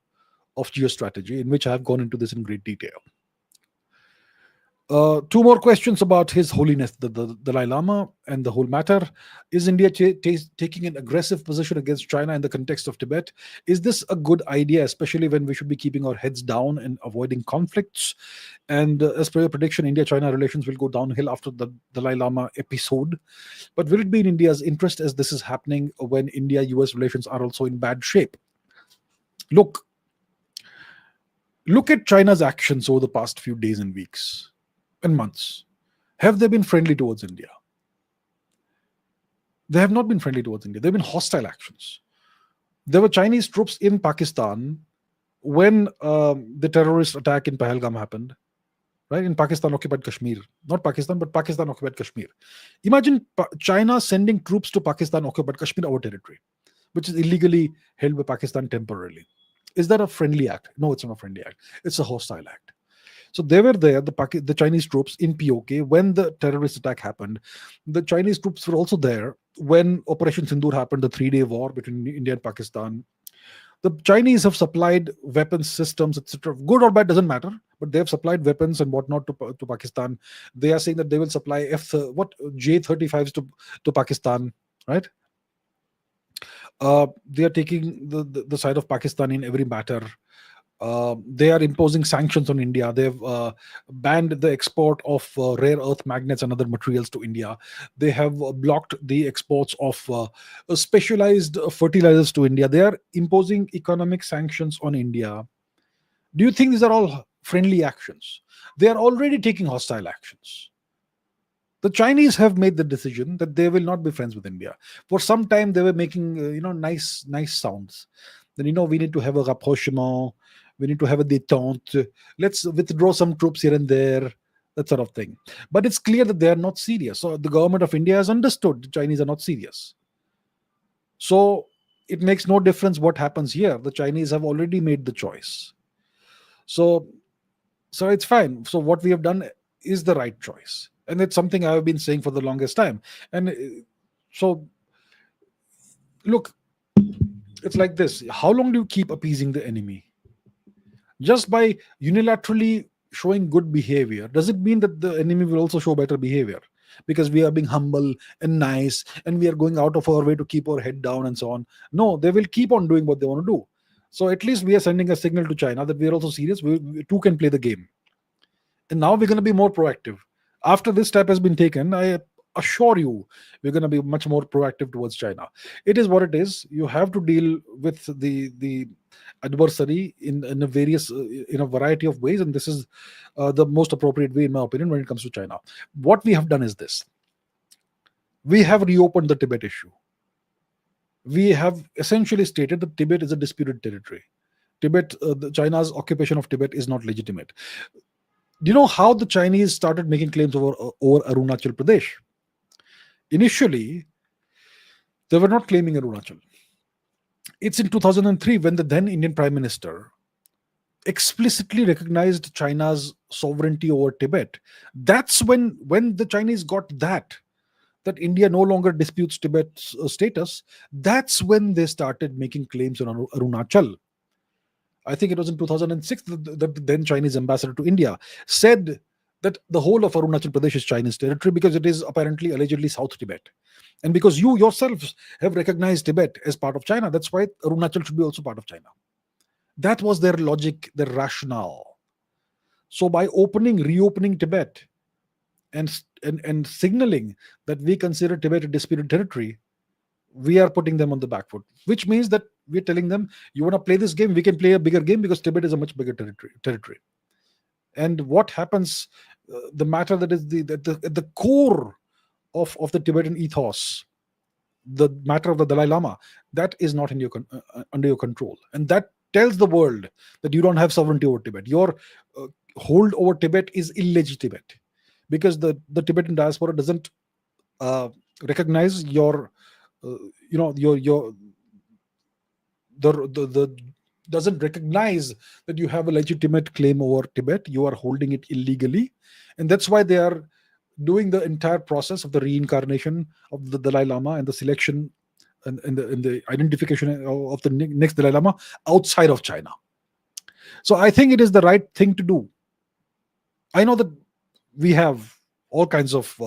of Geostrategy, in which I have gone into this in great detail. Two more questions about His Holiness, the Dalai Lama, and the whole matter. Is India taking an aggressive position against China in the context of Tibet? Is this a good idea, especially when we should be keeping our heads down and avoiding conflicts? And as per your prediction, India-China relations will go downhill after the Dalai Lama episode. But will it be in India's interest, as this is happening when India-US relations are also in bad shape? Look at China's actions over the past few days and weeks and months. Have they been friendly towards India? They have not been friendly towards India. They've been hostile actions. There were Chinese troops in Pakistan when the terrorist attack in Pahalgam happened, right? In Pakistan occupied Kashmir. Not Pakistan, but Pakistan occupied Kashmir. Imagine China sending troops to Pakistan occupied Kashmir, our territory, which is illegally held by Pakistan temporarily. Is that a friendly act? No, it's not a friendly act. It's a hostile act. So they were there, the Chinese troops in POK, when the terrorist attack happened. The Chinese troops were also there when Operation Sindoor happened, the 3-day war between India and Pakistan. The Chinese have supplied weapons, systems, etc. Good or bad, doesn't matter. But they have supplied weapons and whatnot to Pakistan. They are saying that they will supply J-35s to Pakistan, right? They are taking the side of Pakistan in every matter. They are imposing sanctions on India. They've banned the export of rare earth magnets and other materials to India. They have blocked the exports of specialized fertilizers to India. They are imposing economic sanctions on India. Do you think these are all friendly actions? They are already taking hostile actions. The Chinese have made the decision that they will not be friends with India. For some time, they were making nice sounds. Then we need to have a rapprochement. We need to have a détente. Let's withdraw some troops here and there. that sort of thing. But it's clear that they are not serious. So the government of India has understood the Chinese are not serious. So it makes no difference what happens here. The Chinese have already made the choice. So it's fine. So what we have done is the right choice. And it's something I have been saying for the longest time. And so look, it's like this. How long do you keep appeasing the enemy? Just by unilaterally showing good behavior, does it mean that the enemy will also show better behavior? Because we are being humble and nice and we are going out of our way to keep our head down and so on. No, they will keep on doing what they want to do. So at least we are sending a signal to China that we are also serious. We too can play the game. And now we're going to be more proactive. After this step has been taken, I assure you, we're going to be much more proactive towards China. It is what it is. You have to deal with the adversary in a variety of ways, and this is the most appropriate way, in my opinion, when it comes to China. What we have done is this: we have reopened the Tibet issue. We have essentially stated that Tibet is a disputed territory. China's occupation of Tibet is not legitimate. Do you know how the Chinese started making claims over Arunachal Pradesh? Initially, they were not claiming Arunachal. It's in 2003 when the then Indian Prime Minister explicitly recognized China's sovereignty over Tibet. That's when the Chinese got that India no longer disputes Tibet's status. That's when they started making claims on Arunachal. I think it was in 2006 that the then Chinese ambassador to India said that the whole of Arunachal Pradesh is Chinese territory because it is apparently, allegedly, South Tibet. And because you yourselves have recognized Tibet as part of China, that's why Arunachal should be also part of China. That was their logic, their rationale. So by reopening Tibet and signaling that we consider Tibet a disputed territory, we are putting them on the back foot, which means that we're telling them, you want to play this game, we can play a bigger game because Tibet is a much bigger territory. And what happens, the matter that is at the core of the Tibetan ethos, the matter of the Dalai Lama, that is not in under your control. And that tells the world that you don't have sovereignty over Tibet. Your hold over Tibet is illegitimate because the Tibetan diaspora doesn't recognize doesn't recognize that you have a legitimate claim over Tibet. You are holding it illegally, and that's why they are doing the entire process of the reincarnation of the Dalai Lama and the selection and the identification of the next Dalai Lama outside of China. So I think it is the right thing to do. I know that we have all kinds of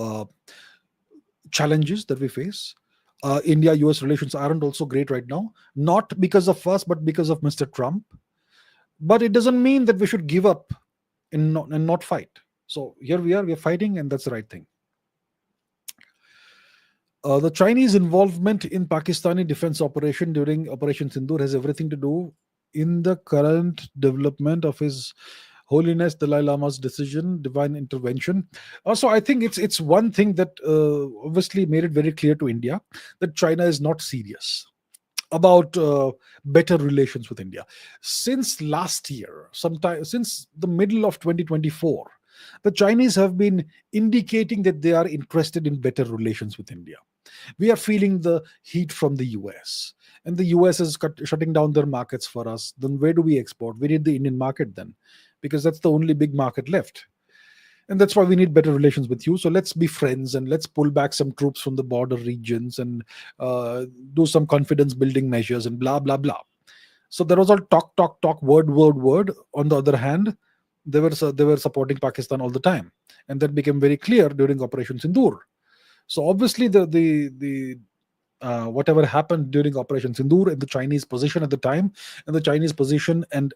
challenges that we face. India-US relations aren't also great right now, not because of us, but because of Mr. Trump. But it doesn't mean that we should give up and not fight. So here we're fighting, and that's the right thing. The Chinese involvement in Pakistani defense operation during Operation Sindoor has everything to do in the current development of His Holiness Dalai Lama's decision, divine intervention. Also, I think it's one thing that obviously made it very clear to India that China is not serious about better relations with India. Since last year, since the middle of 2024, the Chinese have been indicating that they are interested in better relations with India. We are feeling the heat from the US, and the US is shutting down their markets for us. Then where do we export? We need the Indian market then, because that's the only big market left. And that's why we need better relations with you. So let's be friends and let's pull back some troops from the border regions and do some confidence building measures and blah, blah, blah. So there was all talk, word. On the other hand, they were supporting Pakistan all the time. And that became very clear during Operation Sindoor. So obviously the whatever happened during Operation Sindoor and the Chinese position at the time and the Chinese position and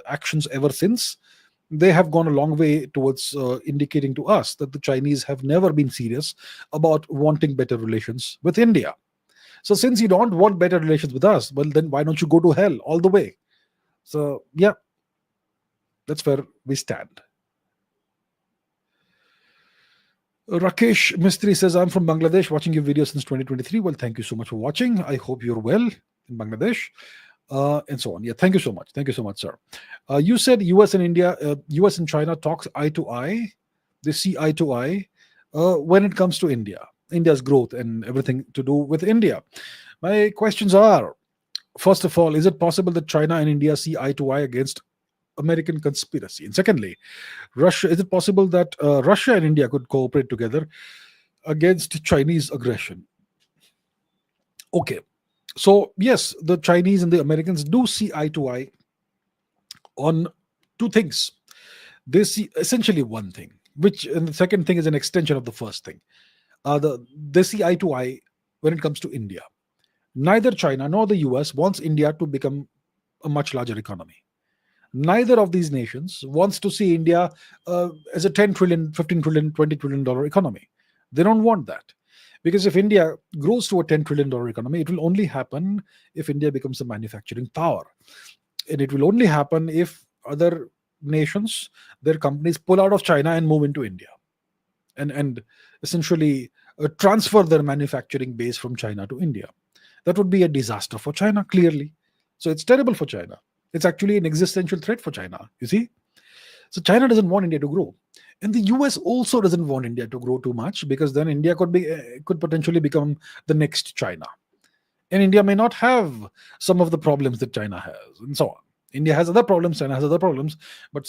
actions ever since, they have gone a long way towards indicating to us that the Chinese have never been serious about wanting better relations with India. So since you don't want better relations with us, well, then why don't you go to hell all the way? So yeah, that's where we stand. Rakesh Mistry says, I'm from Bangladesh, watching your videos since 2023. Well, thank you so much for watching. I hope you're well in Bangladesh. And so on. Yeah, thank you so much. Thank you so much, sir. You said US and China talks eye to eye. They see eye to eye when it comes to India's growth and everything to do with India. My questions are: first of all, is it possible that China and India see eye to eye against American conspiracy? And secondly, Russia, is it possible that Russia and India could cooperate together against Chinese aggression? Okay, so yes, the Chinese and the Americans do see eye to eye on two things. They see essentially one thing, and the second thing is an extension of the first thing. They see eye to eye when it comes to India. Neither China nor the US wants India to become a much larger economy. Neither of these nations wants to see India as a 10 trillion, 15 trillion, $20 trillion economy. They don't want that. Because if India grows to a $10 trillion economy, it will only happen if India becomes a manufacturing power. And it will only happen if other nations, their companies, pull out of China and move into India. And essentially transfer their manufacturing base from China to India. That would be a disaster for China, clearly. So it's terrible for China. It's actually an existential threat for China, you see. So China doesn't want India to grow. And the US also doesn't want India to grow too much, because then India could potentially become the next China. And India may not have some of the problems that China has, and so on. India has other problems, China has other problems, but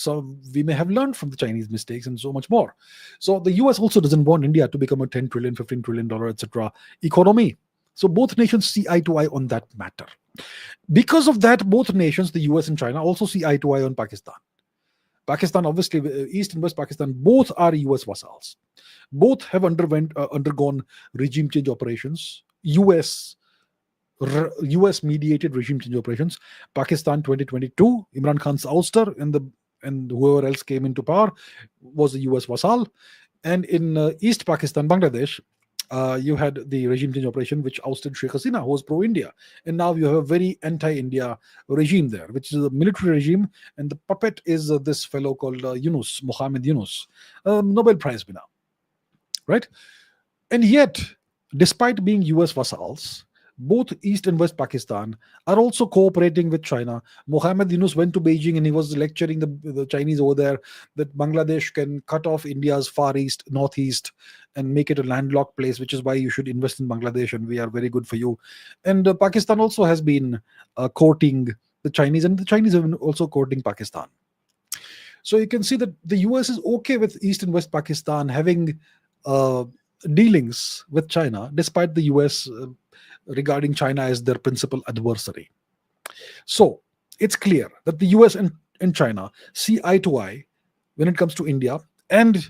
we may have learned from the Chinese mistakes and so much more. So the US also doesn't want India to become a 10 trillion, $15 trillion, etc. economy. So both nations see eye to eye on that matter. Because of that, both nations, the US and China, also see eye to eye on Pakistan. Pakistan, obviously, East and West Pakistan, both are US vassals. Both have undergone regime change operations, US mediated regime change operations. Pakistan 2022, Imran Khan's ouster and whoever else came into power was a US vassal. And in East Pakistan, Bangladesh, you had the regime change operation which ousted Sheikh Hasina, who was pro-India. And now you have a very anti-India regime there, which is a military regime. And the puppet is this fellow called Mohammed Yunus, Nobel Prize winner. Right? And yet, despite being US vassals, both East and West Pakistan are also cooperating with China. Mohammed Yunus went to Beijing and he was lecturing the Chinese over there that Bangladesh can cut off India's far east, northeast, and make it a landlocked place, which is why you should invest in Bangladesh and we are very good for you. And Pakistan also has been courting the Chinese, and the Chinese have been also courting Pakistan. So you can see that the US is okay with East and West Pakistan having dealings with China, despite the US regarding China as their principal adversary. So it's clear that the US and China see eye to eye when it comes to India, and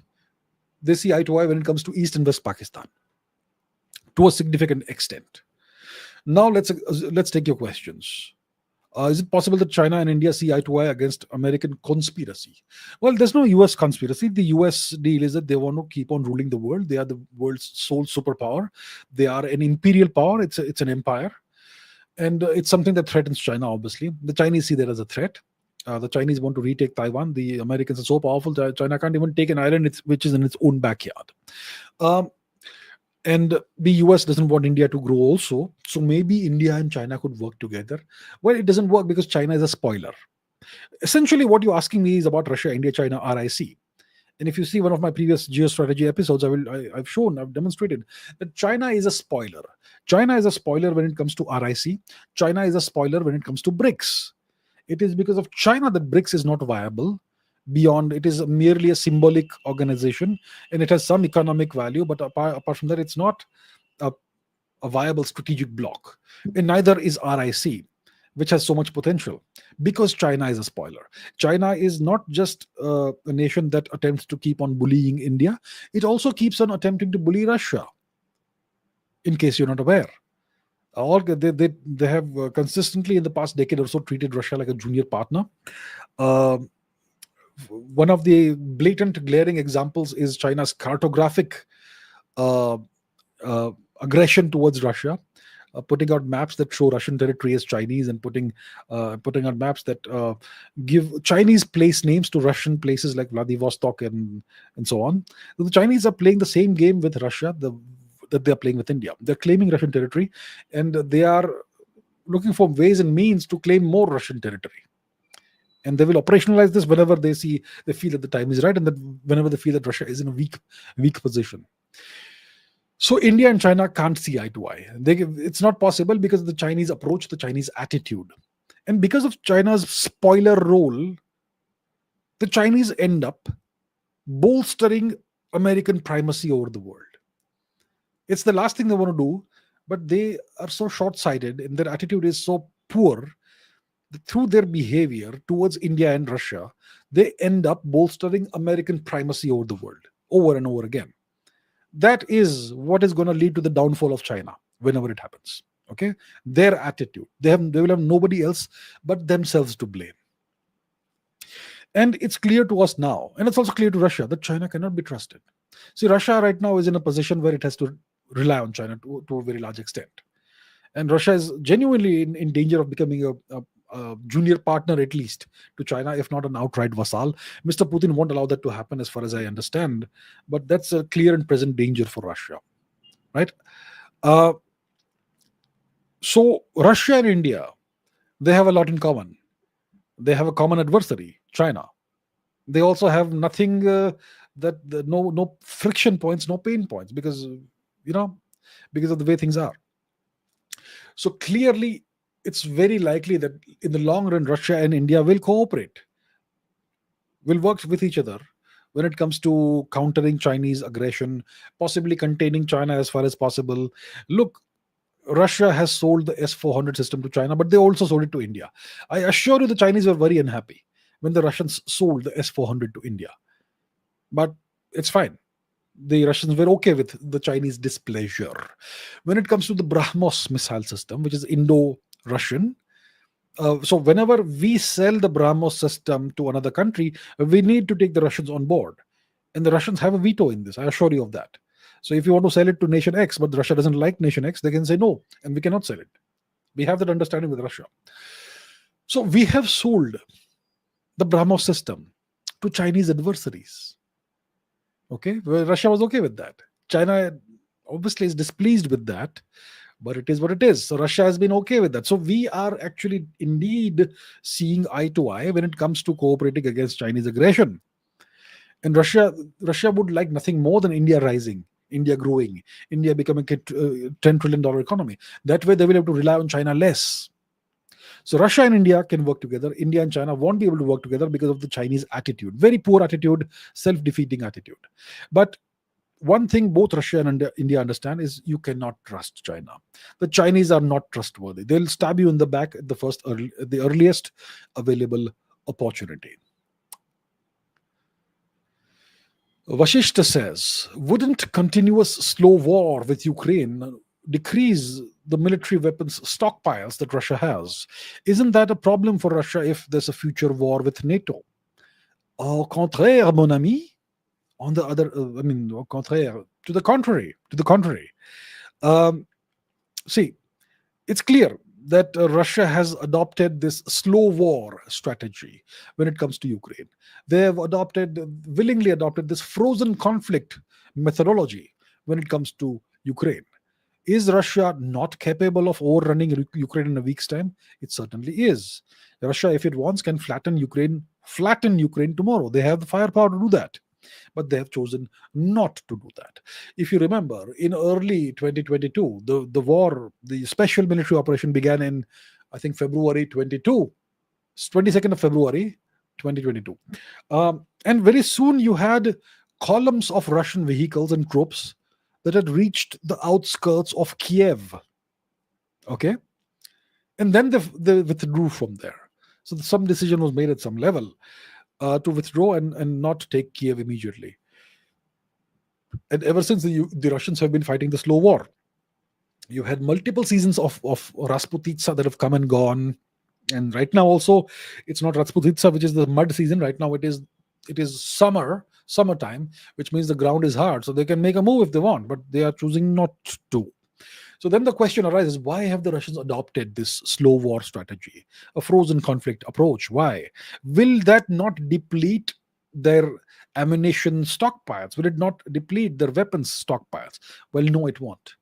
they see eye to eye when it comes to East and West Pakistan to a significant extent. Now let's take your questions. Is it possible that China and India see eye to eye against American conspiracy? Well, there's no US conspiracy. The US deal is that they want to keep on ruling the world. They are the world's sole superpower. They are an imperial power. It's an empire. And it's something that threatens China, obviously. The Chinese see that as a threat. The Chinese want to retake Taiwan. The Americans are so powerful that China can't even take an island which is in its own backyard. And the US doesn't want India to grow also. So maybe India and China could work together. Well, it doesn't work because China is a spoiler. Essentially, what you're asking me is about Russia, India, China, RIC. And if you see one of my previous geostrategy episodes, I've demonstrated that China is a spoiler. China is a spoiler when it comes to RIC. China is a spoiler when it comes to BRICS. It is because of China that BRICS is not viable. Beyond, it is merely a symbolic organization, and it has some economic value, but apart from that, it's not a viable strategic bloc. And neither is RIC, which has so much potential, because China is a spoiler. China is not just a nation that attempts to keep on bullying India, it also keeps on attempting to bully Russia, in case you're not aware. Or they have consistently in the past decade or so treated Russia like a junior partner. One of the blatant, glaring examples is China's cartographic aggression towards Russia, putting out maps that show Russian territory as Chinese, and putting out maps that give Chinese place names to Russian places like Vladivostok and so on. So the Chinese are playing the same game with Russia that they are playing with India. They're claiming Russian territory, and they are looking for ways and means to claim more Russian territory. And they will operationalize this whenever they feel that the time is right, and that whenever they feel that Russia is in a weak position. So India and China can't see eye to eye. It's not possible because of the Chinese approach, the Chinese attitude. And because of China's spoiler role, the Chinese end up bolstering American primacy over the world. It's the last thing they want to do, but they are so short-sighted and their attitude is so poor that through their behavior towards India and Russia, they end up bolstering American primacy over the world over and over again. That is what is going to lead to the downfall of China whenever it happens. Okay, their attitude. They will have nobody else but themselves to blame. And it's clear to us now, and it's also clear to Russia, that China cannot be trusted. See, Russia right now is in a position where it has to rely on China to a very large extent. And Russia is genuinely in danger of becoming a junior partner, at least, to China, if not an outright vassal. Mr. Putin won't allow that to happen, as far as I understand. But that's a clear and present danger for Russia, right? So Russia and India, they have a lot in common. They have a common adversary, China. They also have nothing no friction points, no pain points, because of the way things are. So clearly, it's very likely that in the long run, Russia and India will cooperate, will work with each other when it comes to countering Chinese aggression, possibly containing China as far as possible. Look, Russia has sold the S-400 system to China, but they also sold it to India. I assure you the Chinese were very unhappy when the Russians sold the S-400 to India. But it's fine. The Russians were okay with the Chinese displeasure. When it comes to the BrahMos missile system, which is Indo-Russian, so whenever we sell the BrahMos system to another country, we need to take the Russians on board. And the Russians have a veto in this, I assure you of that. So if you want to sell it to nation X, but Russia doesn't like nation X, they can say no, and we cannot sell it. We have that understanding with Russia. So we have sold the BrahMos system to Chinese adversaries. Okay, well, Russia was okay with that. China obviously is displeased with that, but it is what it is. So Russia has been okay with that. So we are actually indeed seeing eye to eye when it comes to cooperating against Chinese aggression. And Russia would like nothing more than India rising, India growing, India becoming a $10 trillion economy. That way they will have to rely on China less. So Russia and India can work together. India and China won't be able to work together because of the Chinese attitude. Very poor attitude, self-defeating attitude. But one thing both Russia and India understand is you cannot trust China. The Chinese are not trustworthy. They'll stab you in the back at the earliest available opportunity. Vashishta says, wouldn't continuous slow war with Ukraine decrease the military weapons stockpiles that Russia has? Isn't that a problem for Russia if there's a future war with NATO? Au contraire, mon ami. On the other, au contraire, to the contrary. See, it's clear that Russia has adopted this slow war strategy when it comes to Ukraine. They have willingly adopted this frozen conflict methodology when it comes to Ukraine. Is Russia not capable of overrunning Ukraine in a week's time? It certainly is. Russia, if it wants, can flatten Ukraine tomorrow. They have the firepower to do that. But they have chosen not to do that. If you remember, in early 2022, the war, the special military operation began in, I think, February 22nd of February 2022. And very soon you had columns of Russian vehicles and troops that had reached the outskirts of Kiev. Okay? And then they withdrew from there. So some decision was made at some level to withdraw and not take Kiev immediately. And ever since, the Russians have been fighting the slow war. You had multiple seasons of Rasputitsa that have come and gone. And right now also, it's not Rasputitsa, which is the mud season. Right now it is summertime, which means the ground is hard. So they can make a move if they want, but they are choosing not to. So then the question arises, why have the Russians adopted this slow war strategy, a frozen conflict approach? Why? Will that not deplete their ammunition stockpiles? Will it not deplete their weapons stockpiles? Well, no, it won't.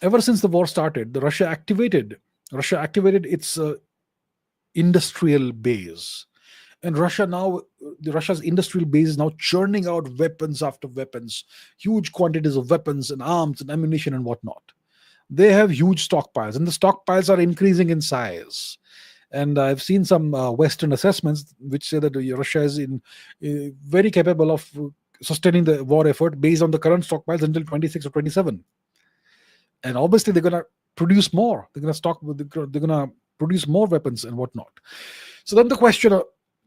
Ever since the war started, Russia activated its industrial base. And Russia's industrial base is now churning out weapons after weapons, huge quantities of weapons and arms and ammunition and whatnot. They have huge stockpiles, and the stockpiles are increasing in size. And I've seen some Western assessments which say that Russia is very capable of sustaining the war effort based on the current stockpiles until 26 or 27. And obviously, they're going to produce more. They're going to produce more weapons and whatnot. So then the question,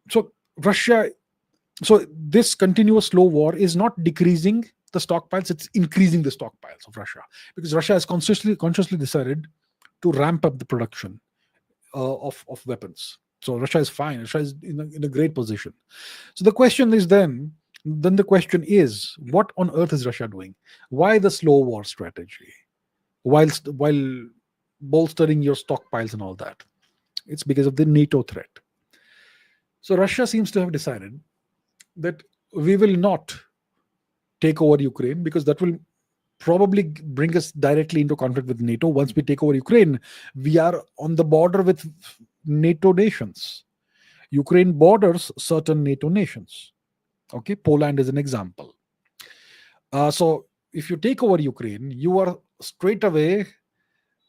so this continuous slow war is not decreasing the stockpiles, it's increasing the stockpiles of Russia, because Russia has consciously decided to ramp up the production of weapons. So Russia is fine. Russia is in a great position. So the question is then the question is, what on earth is Russia doing? Why the slow war strategy? While bolstering your stockpiles and all that. It's because of the NATO threat. So Russia seems to have decided that we will not take over Ukraine, because that will probably bring us directly into conflict with NATO. Once we take over Ukraine, we are on the border with NATO nations. Ukraine borders certain NATO nations. Okay, Poland is an example. So if you take over Ukraine, you are straight away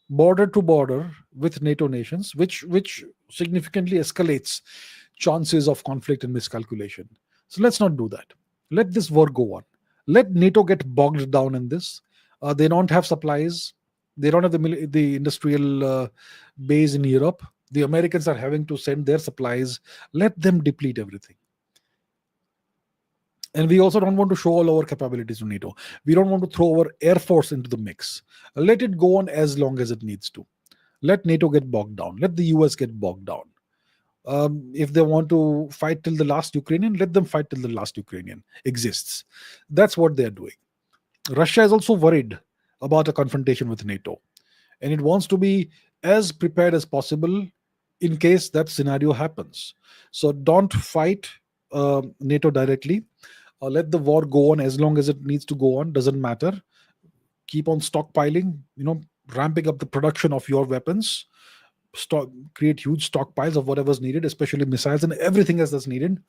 border to border with NATO nations, which significantly escalates chances of conflict and miscalculation. So let's not do that. Let this war go on. Let NATO get bogged down in this. They don't have supplies. They don't have the industrial base in Europe. The Americans are having to send their supplies. Let them deplete everything. And we also don't want to show all our capabilities to NATO. We don't want to throw our air force into the mix. Let it go on as long as it needs to. Let NATO get bogged down. Let the US get bogged down. If they want to fight till the last Ukrainian, let them fight till the last Ukrainian exists. That's what they're doing. Russia is also worried about a confrontation with NATO, and it wants to be as prepared as possible in case that scenario happens. So don't fight NATO directly. Let the war go on as long as it needs to go on. Doesn't matter. Keep on stockpiling, ramping up the production of your weapons. Create huge stockpiles of whatever's needed, especially missiles and everything else that's needed.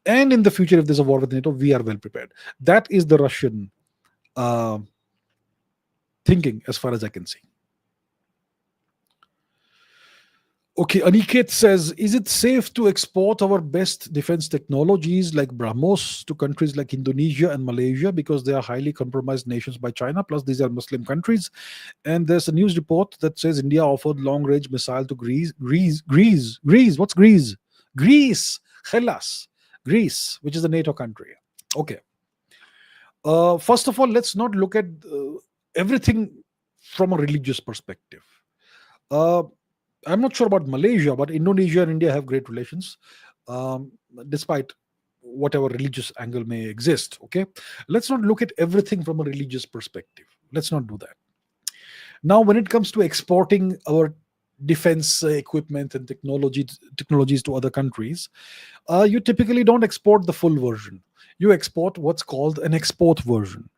And in the future, if there's a war with NATO, we are well prepared. That is the Russian thinking, as far as I can see. Okay, Aniket says, is it safe to export our best defense technologies like BrahMos to countries like Indonesia and Malaysia, because they are highly compromised nations by China, plus these are Muslim countries? And there's a news report that says India offered long-range missile to Greece. What's Greece? Greece, Hellas, Greece, which is a NATO country. Okay. First of all, let's not look at everything from a religious perspective. I'm not sure about Malaysia, but Indonesia and India have great relations, despite whatever religious angle may exist. Okay, let's not look at everything from a religious perspective. Let's not do that. Now, when it comes to exporting our defense equipment and technologies to other countries, you typically don't export the full version. You export what's called an export version.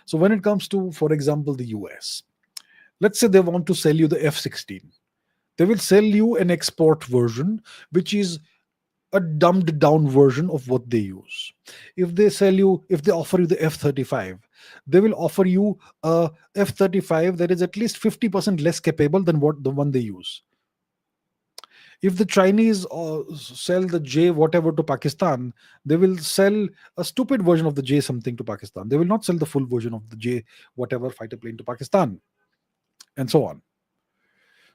So when it comes to, for example, the US, let's say they want to sell you the F-16. They will sell you an export version, which is a dumbed down version of what they use. If they offer you the F-35, they will offer you a F-35 that is at least 50% less capable than what the one they use. If the Chinese sell the J whatever to Pakistan, they will sell a stupid version of the J something to Pakistan. They will not sell the full version of the J whatever fighter plane to Pakistan, and so on.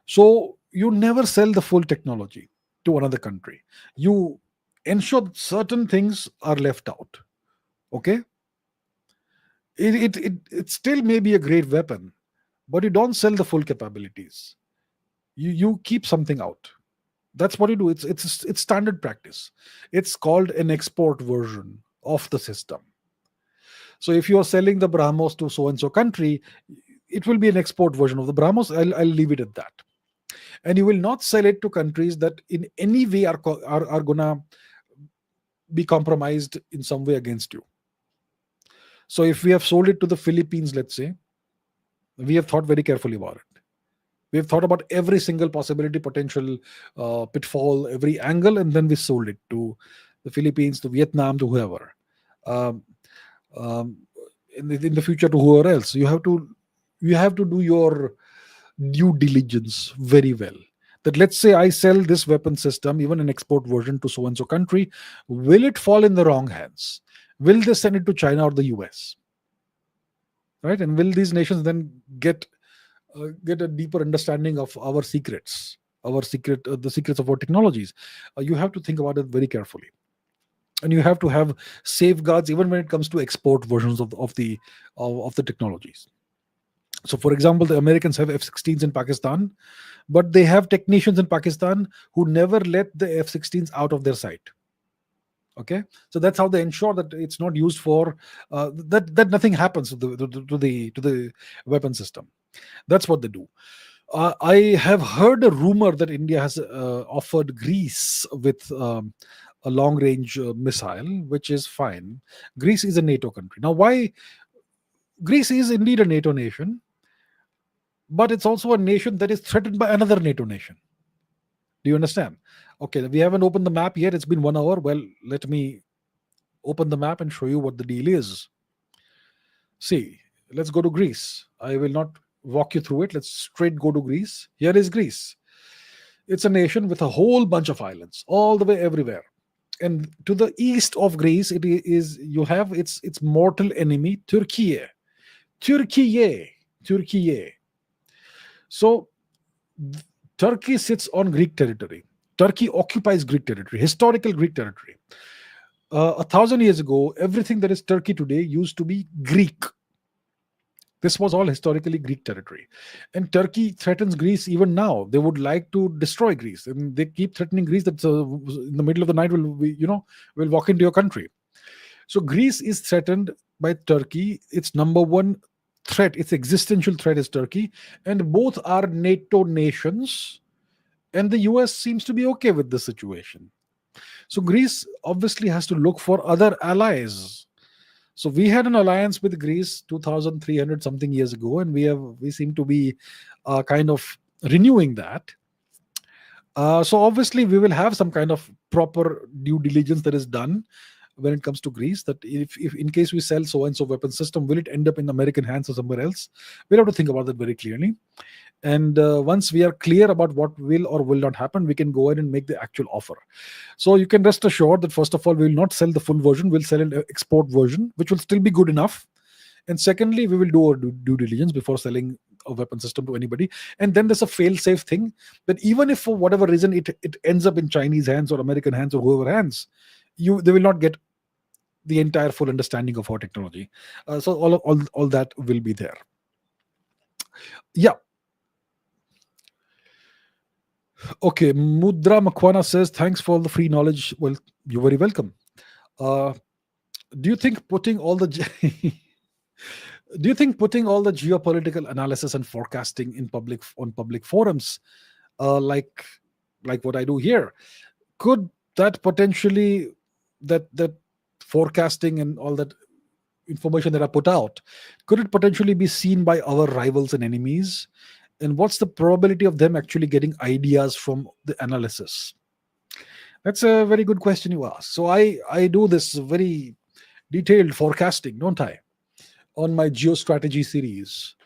So you never sell the full technology to another country. You ensure that certain things are left out. Okay? It still may be a great weapon, but you don't sell the full capabilities. You keep something out. That's what you do. It's standard practice. It's called an export version of the system. So if you are selling the BrahMos to so and so country, it will be an export version of the BrahMos. I'll leave it at that. And you will not sell it to countries that in any way are gonna be compromised in some way against you. So if we have sold it to the Philippines, let's say, we have thought very carefully about it. We've thought about every single possibility, potential pitfall, every angle, and then we sold it to the Philippines, to Vietnam, to whoever. Um, um, in the future, to whoever else. You have to do your due diligence very well. That, let's say I sell this weapon system, even an export version, to so and so country. Will it fall in the wrong hands? Will they send it to China or the US? Right? And will these nations then get a deeper understanding of our secrets, the secrets of our technologies? You have to think about it very carefully, and you have to have safeguards even when it comes to export versions of the technologies. So, for example, the Americans have F-16s in Pakistan, but they have technicians in Pakistan who never let the F-16s out of their sight. Okay, so that's how they ensure that it's not used for that nothing happens to the weapon system. That's what they do. I have heard a rumor that India has offered Greece with a long range missile, which is fine. Greece is a NATO country. Now, why? Greece is indeed a NATO nation, but it's also a nation that is threatened by another NATO nation. Do you understand? Okay, we haven't opened the map yet. It's been 1 hour. Well, let me open the map and show you what the deal is. See, let's go to Greece. I will not walk you through it. Let's straight go to Greece. Here is Greece. It's a nation with a whole bunch of islands, all the way everywhere. And to the east of Greece, you have its mortal enemy, Turkey. Turkey. So Turkey sits on Greek territory. Turkey occupies Greek territory, historical Greek territory. 1,000 years ago, everything that is Turkey today used to be Greek. This was all historically Greek territory. And Turkey threatens Greece even now. They would like to destroy Greece. And they keep threatening Greece that in the middle of the night will walk into your country. So Greece is threatened by Turkey. Its number one threat, its existential threat, is Turkey. And both are NATO nations. And the US seems to be okay with the situation. So Greece obviously has to look for other allies. So we had an alliance with Greece 2,300 something years ago, and we seem to be kind of renewing that. So obviously we will have some kind of proper due diligence that is done when it comes to Greece. That if in case we sell so and so weapon system, will it end up in American hands or somewhere else? We'll have to think about that very clearly. And once we are clear about what will or will not happen, we can go ahead and make the actual offer. So you can rest assured that first of all, we will not sell the full version. We'll sell an export version, which will still be good enough. And secondly, we will do our due diligence before selling a weapon system to anybody. And then there's a fail-safe thing that even if for whatever reason it ends up in Chinese hands or American hands or whoever hands, they will not get the entire full understanding of our technology. So all that will be there. Yeah. Okay, Mudra Makwana says, thanks for all the free knowledge. Well, you're very welcome. Do you think putting all the geopolitical analysis and forecasting on public forums, like what I do here, could that potentially that forecasting and all that information that I put out, could it potentially be seen by our rivals and enemies? And what's the probability of them actually getting ideas from the analysis? That's a very good question you ask. So I do this very detailed forecasting, don't I, on my geostrategy series.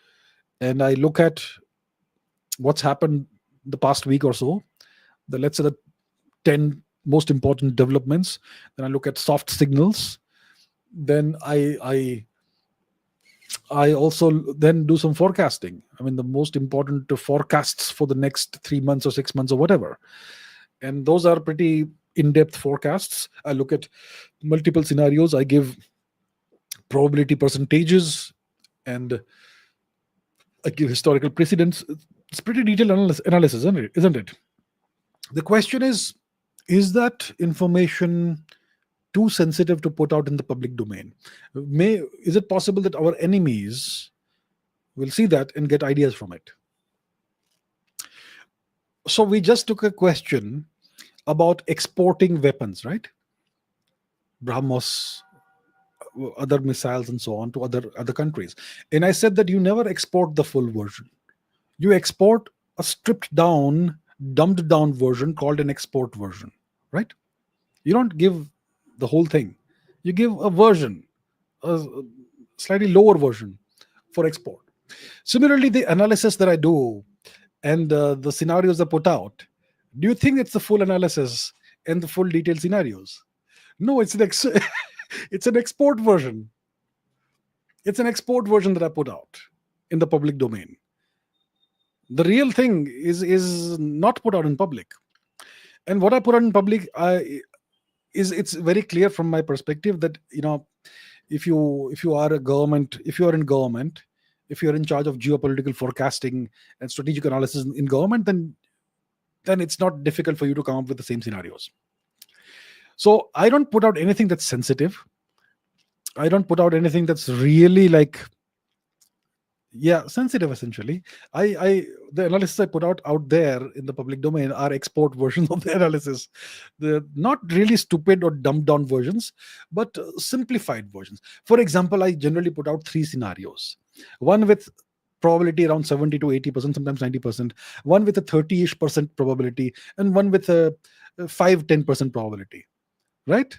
And I look at what's happened the past week or so, let's say the 10 most important developments. Then I look at soft signals. Then I also then do some forecasting. I mean, the most important forecasts for the next 3 months or 6 months or whatever. And those are pretty in-depth forecasts. I look at multiple scenarios. I give probability percentages and I give historical precedents. It's pretty detailed analysis, isn't it? The question is that information too sensitive to put out in the public domain? Is it possible that our enemies will see that and get ideas from it? So we just took a question about exporting weapons, right? BrahMos, other missiles and so on to other countries. And I said that you never export the full version. You export a stripped down, dumbed down version called an export version, right? You don't give the whole thing. You give a version, a slightly lower version for export. Similarly, the analysis that I do and the scenarios I put out, do you think it's the full analysis and the full detailed scenarios? No, it's an export version. It's an export version that I put out in the public domain. The real thing is not put out in public. And what I put out in public, it's very clear from my perspective that, if you are a government, if you are in government, if you are in charge of geopolitical forecasting and strategic analysis in government, then it's not difficult for you to come up with the same scenarios. So I don't put out anything that's sensitive. I don't put out anything that's really like, sensitive. Essentially, I the analysis I put out there in the public domain are export versions of the analysis. They're not really stupid or dumbed down versions, but simplified versions. For example, I generally put out three scenarios: one with probability around 70 to 80%, sometimes 90%; one with a 30-ish% probability; and one with a 5-10% probability. Right?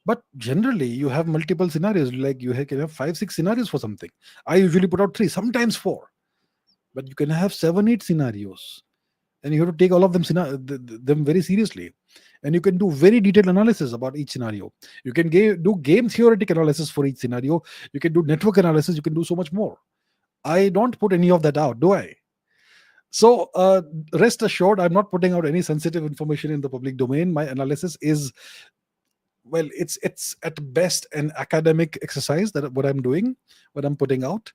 But generally, you have multiple scenarios. Like you can have 5-6 scenarios for something. I usually put out 3, sometimes 4. But you can have 7-8 scenarios, and you have to take all of them very seriously. And you can do very detailed analysis about each scenario. You can do game theoretic analysis for each scenario. You can do network analysis. You can do so much more. I don't put any of that out, do I? So rest assured, I'm not putting out any sensitive information in the public domain. My analysis is, well, it's at best an academic exercise, that what I'm doing, what I'm putting out.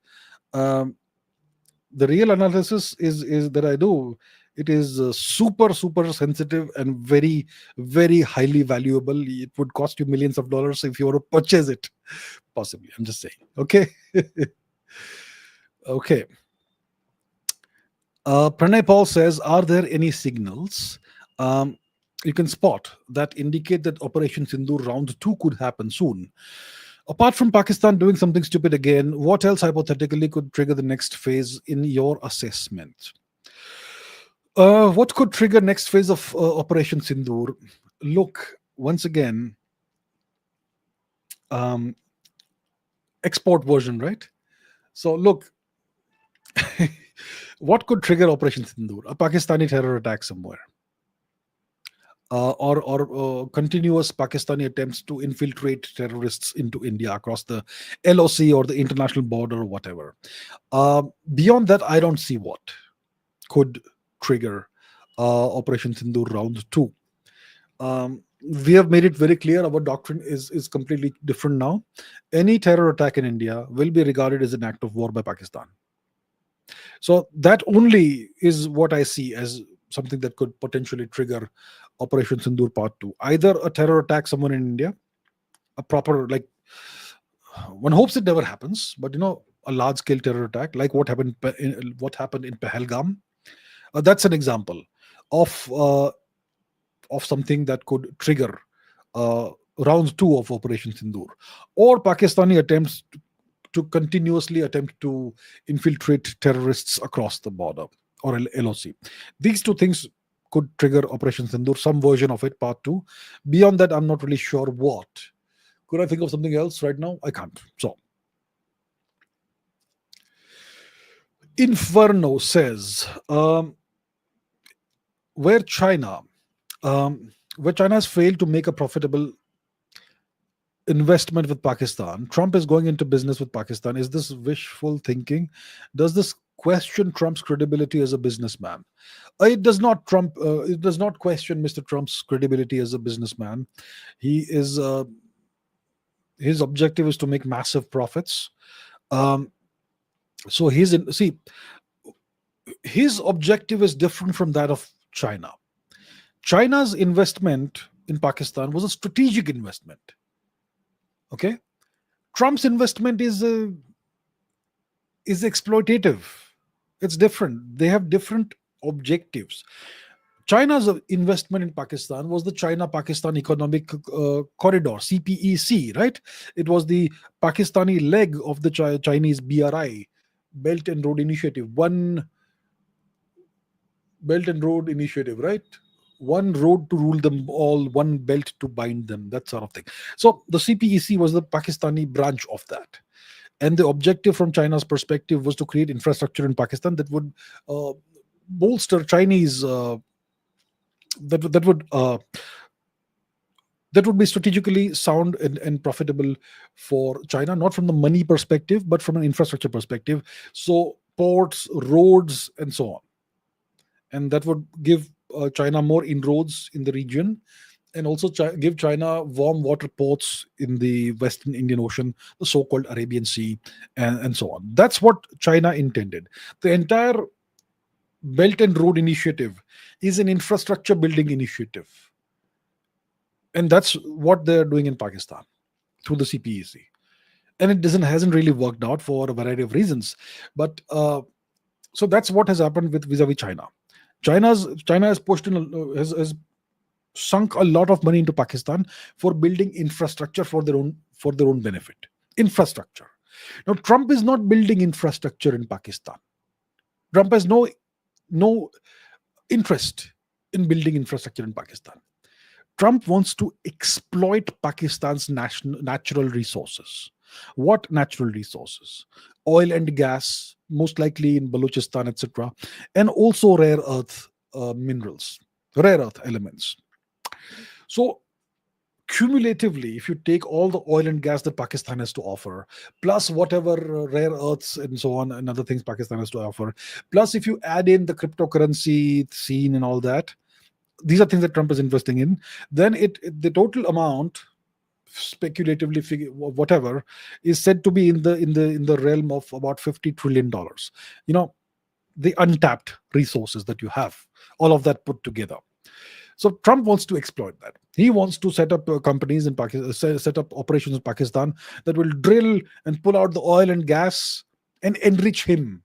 The real analysis is that I do. It is super sensitive and very very highly valuable. It would cost you millions of dollars if you were to purchase it, possibly. I'm just saying. Okay. Okay. Pranay Paul says, are there any signals you can spot that indicate that Operation Sindoor round 2 could happen soon? Apart from Pakistan doing something stupid again, what else hypothetically could trigger the next phase in your assessment? What could trigger next phase of Operation Sindoor? Look, once again, export version, right? So look, what could trigger Operation Sindoor? A Pakistani terror attack somewhere. Or continuous Pakistani attempts to infiltrate terrorists into India across the LOC or the international border or whatever. Beyond that, I don't see what could trigger Operation Sindoor round 2. We have made it very clear our doctrine is completely different now. Any terror attack in India will be regarded as an act of war by Pakistan. So that only is what I see as something that could potentially trigger Operation Sindoor Part 2. Either a terror attack somewhere in India, a proper, like, one hopes it never happens, but a large-scale terror attack, like what happened in Pahalgam. That's an example of something that could trigger round 2 of Operation Sindoor, or Pakistani attempts to continuously attempt to infiltrate terrorists across the border or LOC. These two things could trigger Operation Sindoor, some version of it, Part 2. Beyond that, I'm not really sure what. Could I think of something else right now? I can't. So, Inferno says, where China has failed to make a profitable investment with Pakistan, Trump is going into business with Pakistan. Is this wishful thinking? Does this question Trump's credibility as a businessman? It does not question Mr. Trump's credibility as a businessman. His objective is to make massive profits. So his objective is different from that of China. China's investment in Pakistan was a strategic investment. Okay, Trump's investment is exploitative. It's different. They have different objectives. China's investment in Pakistan was the China-Pakistan Economic Corridor, CPEC, right? It was the Pakistani leg of the Chinese BRI, Belt and Road Initiative. One Belt and Road Initiative, right? One road to rule them all, one belt to bind them, that sort of thing. So the CPEC was the Pakistani branch of that. And the objective from China's perspective was to create infrastructure in Pakistan that would uh, bolster Chinese, that would be strategically sound and profitable for China, not from the money perspective, but from an infrastructure perspective. So ports, roads, and so on, and that would give China more inroads in the region, and also give China warm water ports in the Western Indian Ocean, the so-called Arabian Sea, and so on. That's what China intended. The entire Belt and Road Initiative is an infrastructure building initiative, and that's what they're doing in Pakistan through the CPEC. And it doesn't hasn't really worked out for a variety of reasons, but so that's what has happened with vis-a-vis China. China has pushed in has sunk a lot of money into Pakistan for building infrastructure for their own benefit. Infrastructure. Now Trump is not building infrastructure in Pakistan. Trump has no interest in building infrastructure in Pakistan. Trump wants to exploit Pakistan's natural resources. What natural resources? Oil and gas, most likely in Balochistan, etc., and also rare earth minerals, rare earth elements. So, cumulatively, if you take all the oil and gas that Pakistan has to offer, plus whatever rare earths and so on and other things Pakistan has to offer, plus if you add in the cryptocurrency scene and all that, these are things that Trump is investing in, then the total amount, speculatively whatever, is said to be in the realm of about $50 trillion. You know, the untapped resources that you have, all of that put together. So Trump wants to exploit that. He wants to set up companies in Pakistan, set up operations in Pakistan that will drill and pull out the oil and gas and enrich him,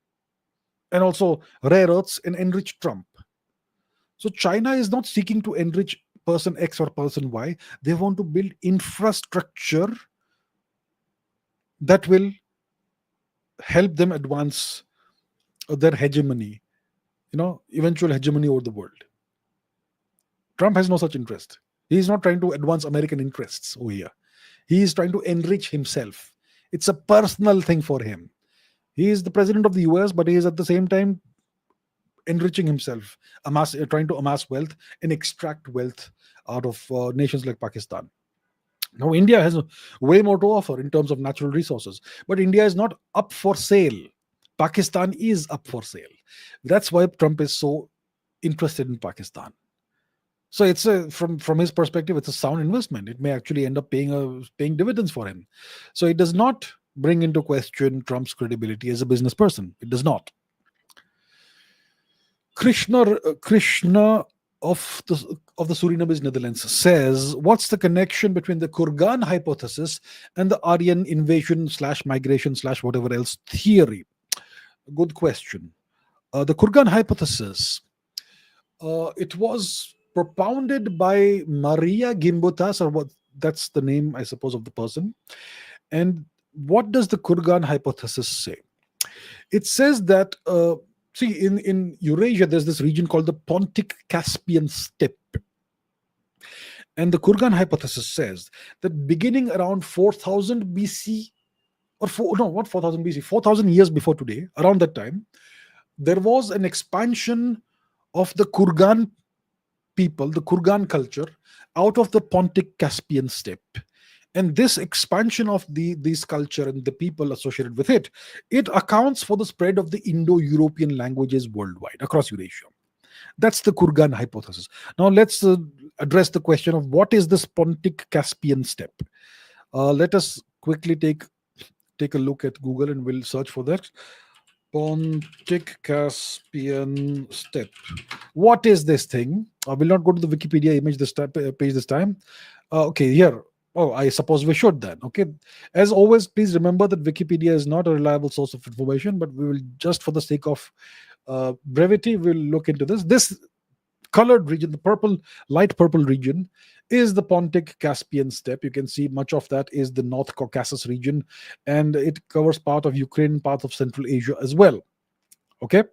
and also rare earths and enrich Trump. So China is not seeking to enrich person X or person Y. They want to build infrastructure that will help them advance their hegemony, eventual hegemony over the world. Trump has no such interest. He is not trying to advance American interests over here. He is trying to enrich himself. It's a personal thing for him. He is the president of the US, but he is at the same time enriching himself, trying to amass wealth and extract wealth out of nations like Pakistan. Now, India has way more to offer in terms of natural resources, but India is not up for sale. Pakistan is up for sale. That's why Trump is so interested in Pakistan. So it's from his perspective, it's a sound investment. It may actually end up paying dividends for him. So it does not bring into question Trump's credibility as a business person. It does not. Krishna of the Surinamese Netherlands says, what's the connection between the Kurgan hypothesis and the Aryan invasion / migration / whatever else theory? Good question. The Kurgan hypothesis, it was propounded by Maria Gimbutas, or that's the name, I suppose, of the person. And what does the Kurgan hypothesis say? It says that see, in Eurasia, there's this region called the Pontic-Caspian steppe. And the Kurgan hypothesis says that beginning around 4000 BC, not 4000 BC, 4000 years before today, around that time, there was an expansion of the Kurgan people, the Kurgan culture, out of the Pontic-Caspian steppe. And this expansion of this culture and the people associated with it accounts for the spread of the Indo-European languages worldwide, across Eurasia. That's the Kurgan hypothesis. Now let's address the question of what is this Pontic-Caspian steppe. Let us quickly take a look at Google and we'll search for that. Pontic-Caspian steppe. What is this thing? I will not go to the Wikipedia page this time. Okay, here. Oh, I suppose we should then. Okay. As always, please remember that Wikipedia is not a reliable source of information, but we will, just for the sake of brevity, we'll look into this. This colored region, the light purple region, is the Pontic-Caspian steppe. You can see much of that is the North Caucasus region, and it covers part of Ukraine, part of Central Asia as well. Okay.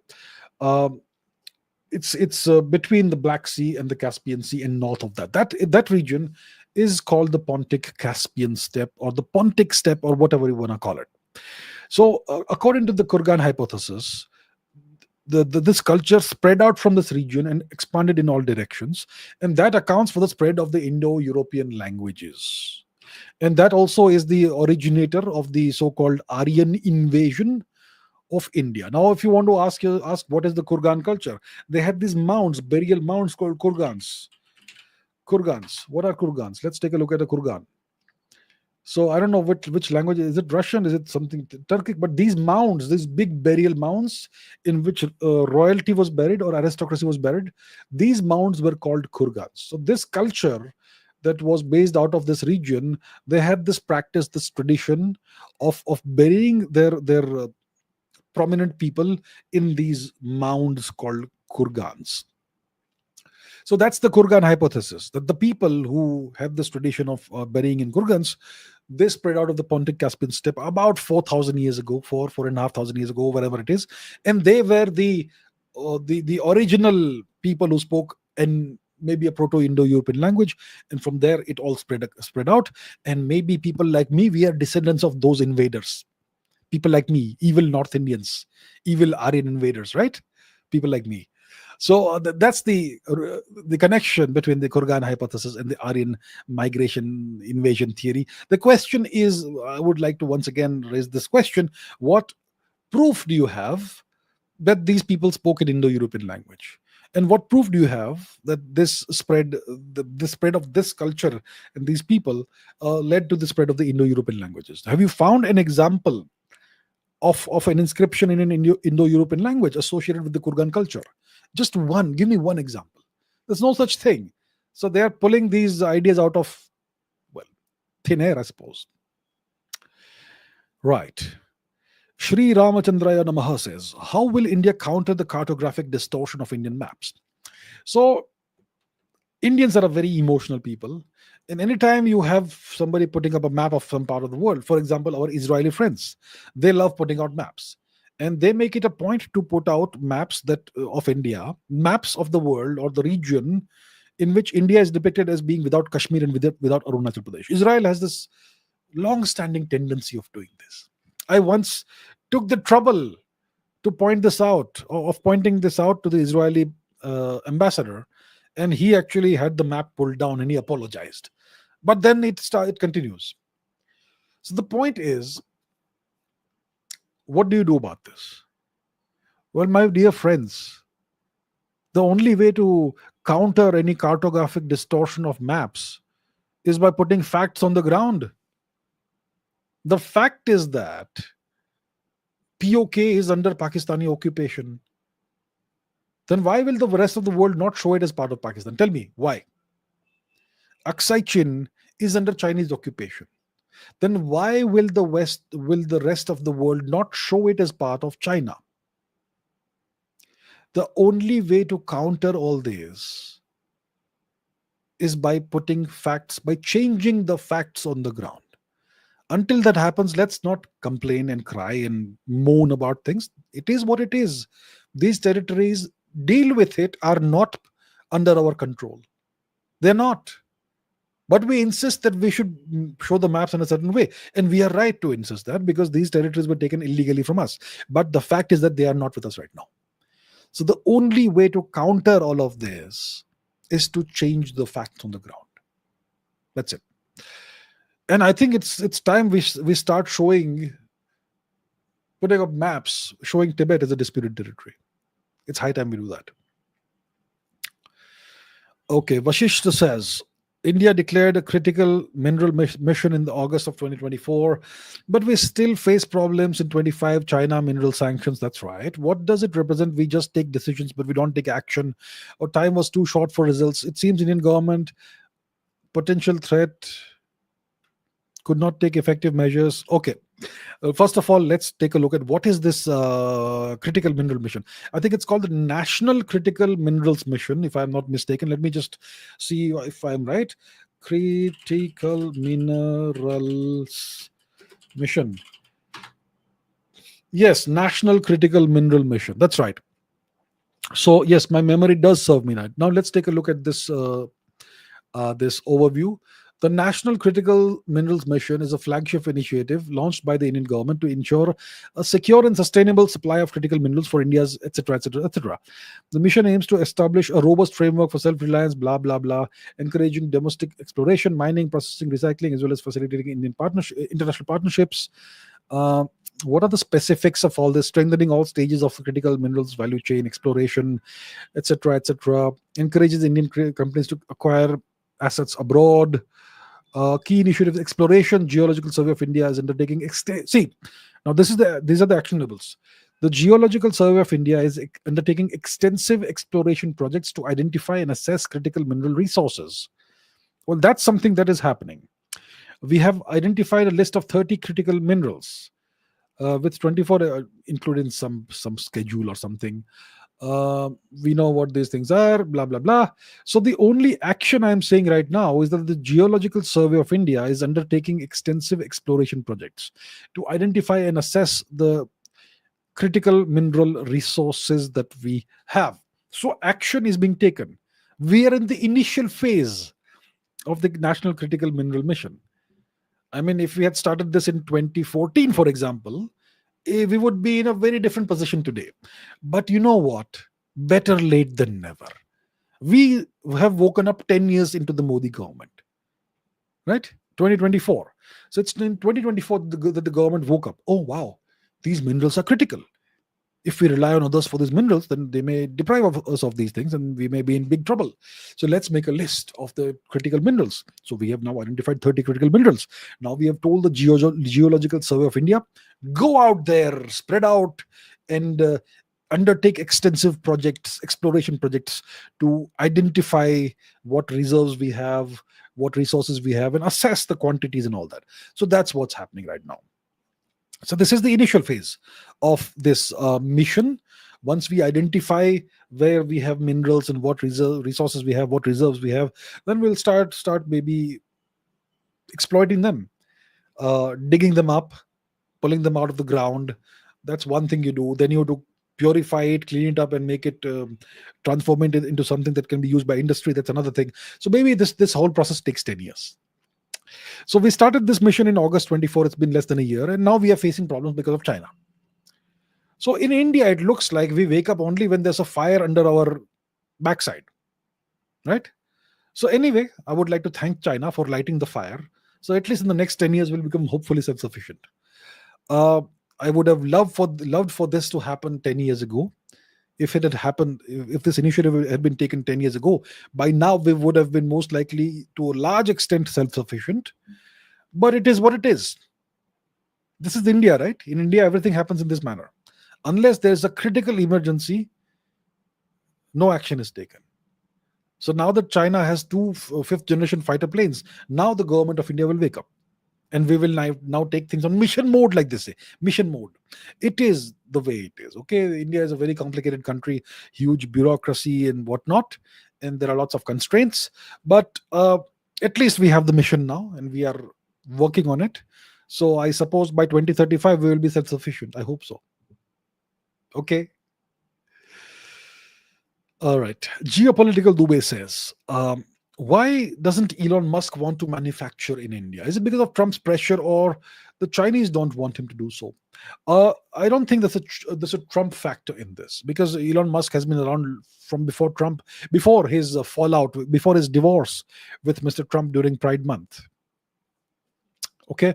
It's between the Black Sea and the Caspian Sea, and north of that region is called the Pontic Caspian steppe, or the Pontic steppe, or whatever you want to call it. So according to the Kurgan hypothesis, this culture spread out from this region and expanded in all directions, and that accounts for the spread of the Indo-European languages, and that also is the originator of the so-called Aryan invasion of India. Now, if you want to ask what is the Kurgan culture, they had these mounds, burial mounds called Kurgans. Kurgans. What are Kurgans? Let's take a look at a Kurgan. So I don't know which language is it. Russian? Is it something Turkic? But these mounds, these big burial mounds in which royalty was buried or aristocracy was buried, these mounds were called Kurgans. So this culture that was based out of this region, they had this practice, this tradition of burying their prominent people in these mounds called Kurgans. So that's the Kurgan hypothesis, that the people who have this tradition of burying in Kurgans, they spread out of the Pontic Caspian steppe about 4,000 years ago, 4,500 years ago, whatever it is, and they were the original people who spoke in maybe a Proto-Indo-European language, and from there it all spread out. And maybe people like me, we are descendants of those invaders. People like me, evil North Indians, evil Aryan invaders, right? People like me. So that's the connection between the Kurgan hypothesis and the Aryan migration invasion theory. The question is, I would like to once again raise this question: what proof do you have that these people spoke an Indo-European language? And what proof do you have that this spread, the spread of this culture and these people led to the spread of the Indo-European languages? Have you found an example of an inscription in an Indo-European language associated with the Kurgan culture? Just one. Give me one example. There's no such thing. So they are pulling these ideas out of, well, thin air, I suppose. Right. Sri Ramachandraya Namaha says, how will India counter the cartographic distortion of Indian maps? So Indians are a very emotional people. And anytime you have somebody putting up a map of some part of the world, for example, our Israeli friends, they love putting out maps. And they make it a point to put out maps that of India, maps of the world or the region in which India is depicted as being without Kashmir and without Arunachal Pradesh. Israel has this long-standing tendency of doing this. I once took the trouble to point this out, of pointing this out to the Israeli ambassador, and he actually had the map pulled down and he apologized. But then it continues. So the point is, what do you do about this? Well, my dear friends, the only way to counter any cartographic distortion of maps is by putting facts on the ground. The fact is that POK is under Pakistani occupation. Then why will the rest of the world not show it as part of Pakistan? Tell me, why? Aksai Chin is under Chinese occupation. Then why will the rest of the world not show it as part of China? The only way to counter all this is by putting facts, by changing the facts on the ground. Until that happens, let's not complain and cry and moan about things. It is what it is. These territories, deal with it, are not under our control. They're not. But we insist that we should show the maps in a certain way. And we are right to insist that, because these territories were taken illegally from us. But the fact is that they are not with us right now. So the only way to counter all of this is to change the facts on the ground. That's it. And I think it's time we start putting up maps showing Tibet as a disputed territory. It's high time we do that. Okay, Vashishta says, India declared a critical mineral mission in the August of 2024, but we still face problems in 25 China mineral sanctions. That's right. What does it represent? We just take decisions, but we don't take action, or time was too short for results. It seems Indian government potential threat could not take effective measures. Okay. First of all, let's take a look at what is this critical mineral mission. I think it's called the National Critical Minerals Mission, if I'm not mistaken. Let me just see if I'm right. Critical Minerals Mission. Yes, National Critical Mineral Mission. That's right. So yes, my memory does serve me right. Now let's take a look at this overview. The National Critical Minerals Mission is a flagship initiative launched by the Indian government to ensure a secure and sustainable supply of critical minerals for India's etc. etc. etc. The mission aims to establish a robust framework for self-reliance, blah blah blah, encouraging domestic exploration, mining, processing, recycling, as well as facilitating international partnerships. Uh, what are the specifics of all this? Strengthening all stages of the critical minerals value chain, exploration, etc., etc. Encourages Indian companies to acquire assets abroad. Key initiatives: exploration. Geological Survey of India is undertaking. See, now these are the actionables. The Geological Survey of India is undertaking extensive exploration projects to identify and assess critical mineral resources. Well, that's something that is happening. We have identified a list of 30 critical minerals, with 24 included in some schedule or something. uh, we know what these things are, blah blah blah. So the only action I'm saying right now is that the Geological Survey of India is undertaking extensive exploration projects to identify and assess the critical mineral resources that we have. So action is being taken. We are in the initial phase of the National Critical Mineral Mission. I mean, if we had started this in 2014, for example, we would be in a very different position today. But you know what? Better late than never. We have woken up 10 years into the Modi government, right? 2024. So it's in 2024 that the government woke up. Oh, wow, these minerals are critical. If we rely on others for these minerals, then they may deprive us of these things and we may be in big trouble. So let's make a list of the critical minerals. So we have now identified 30 critical minerals. Now we have told the Geological Survey of India, go out there, spread out, and undertake extensive projects, exploration projects, to identify what reserves we have, what resources we have, and assess the quantities and all that. So that's what's happening right now. So this is the initial phase of this mission. Once we identify where we have minerals and what resources we have, what reserves we have, then we'll start maybe exploiting them, digging them up, pulling them out of the ground. That's one thing you do. Then you have to purify it, clean it up, and make it transform it into something that can be used by industry. That's another thing. So maybe this whole process takes 10 years. So we started this mission in August 24. It's been less than a year, and now we are facing problems because of China. So in India, it looks like we wake up only when there's a fire under our backside, right? So anyway, I would like to thank China for lighting the fire. So at least in the next 10 years, we'll become hopefully self-sufficient. Uh, I would have loved for this to happen 10 years ago. If it had happened, if this initiative had been taken 10 years ago, by now we would have been most likely to a large extent self-sufficient. But it is what it is. This is India, right? In India, everything happens in this manner. Unless there's a critical emergency, no action is taken. So now that China has two fifth generation fighter planes, now the government of India will wake up. And we will now take things on mission mode, like they say. Mission mode. It is the way it is. Okay, India is a very complicated country, huge bureaucracy and whatnot, and there are lots of constraints. But at least we have the mission now, and we are working on it. So I suppose by 2035 we will be self-sufficient. I hope so. Okay. All right. Geopolitical Dubey says, why doesn't Elon Musk want to manufacture in India? Is it because of Trump's pressure, or the Chinese don't want him to do so? I don't think there's a Trump factor in this, because Elon Musk has been around from before Trump, before his fallout, before his divorce with Mr. Trump during Pride Month. Okay.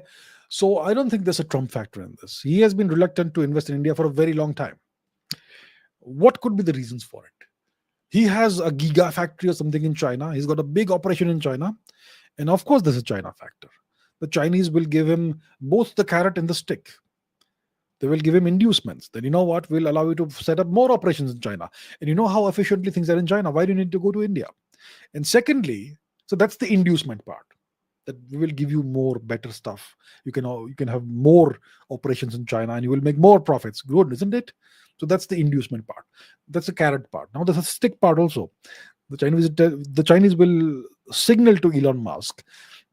So I don't think there's a Trump factor in this. He has been reluctant to invest in India for a very long time. What could be the reasons for it? He has a giga factory or something in China. He's got a big operation in China. And of course, there's a China factor. The Chinese will give him both the carrot and the stick. They will give him inducements. Then, you know what? We'll allow you to set up more operations in China. And you know how efficiently things are in China. Why do you need to go to India? And secondly, so that's the inducement part. That we will give you more better stuff. You can have more operations in China and you will make more profits. Good, isn't it? So that's the inducement part. That's the carrot part. Now there's a stick part also. The Chinese will signal to Elon Musk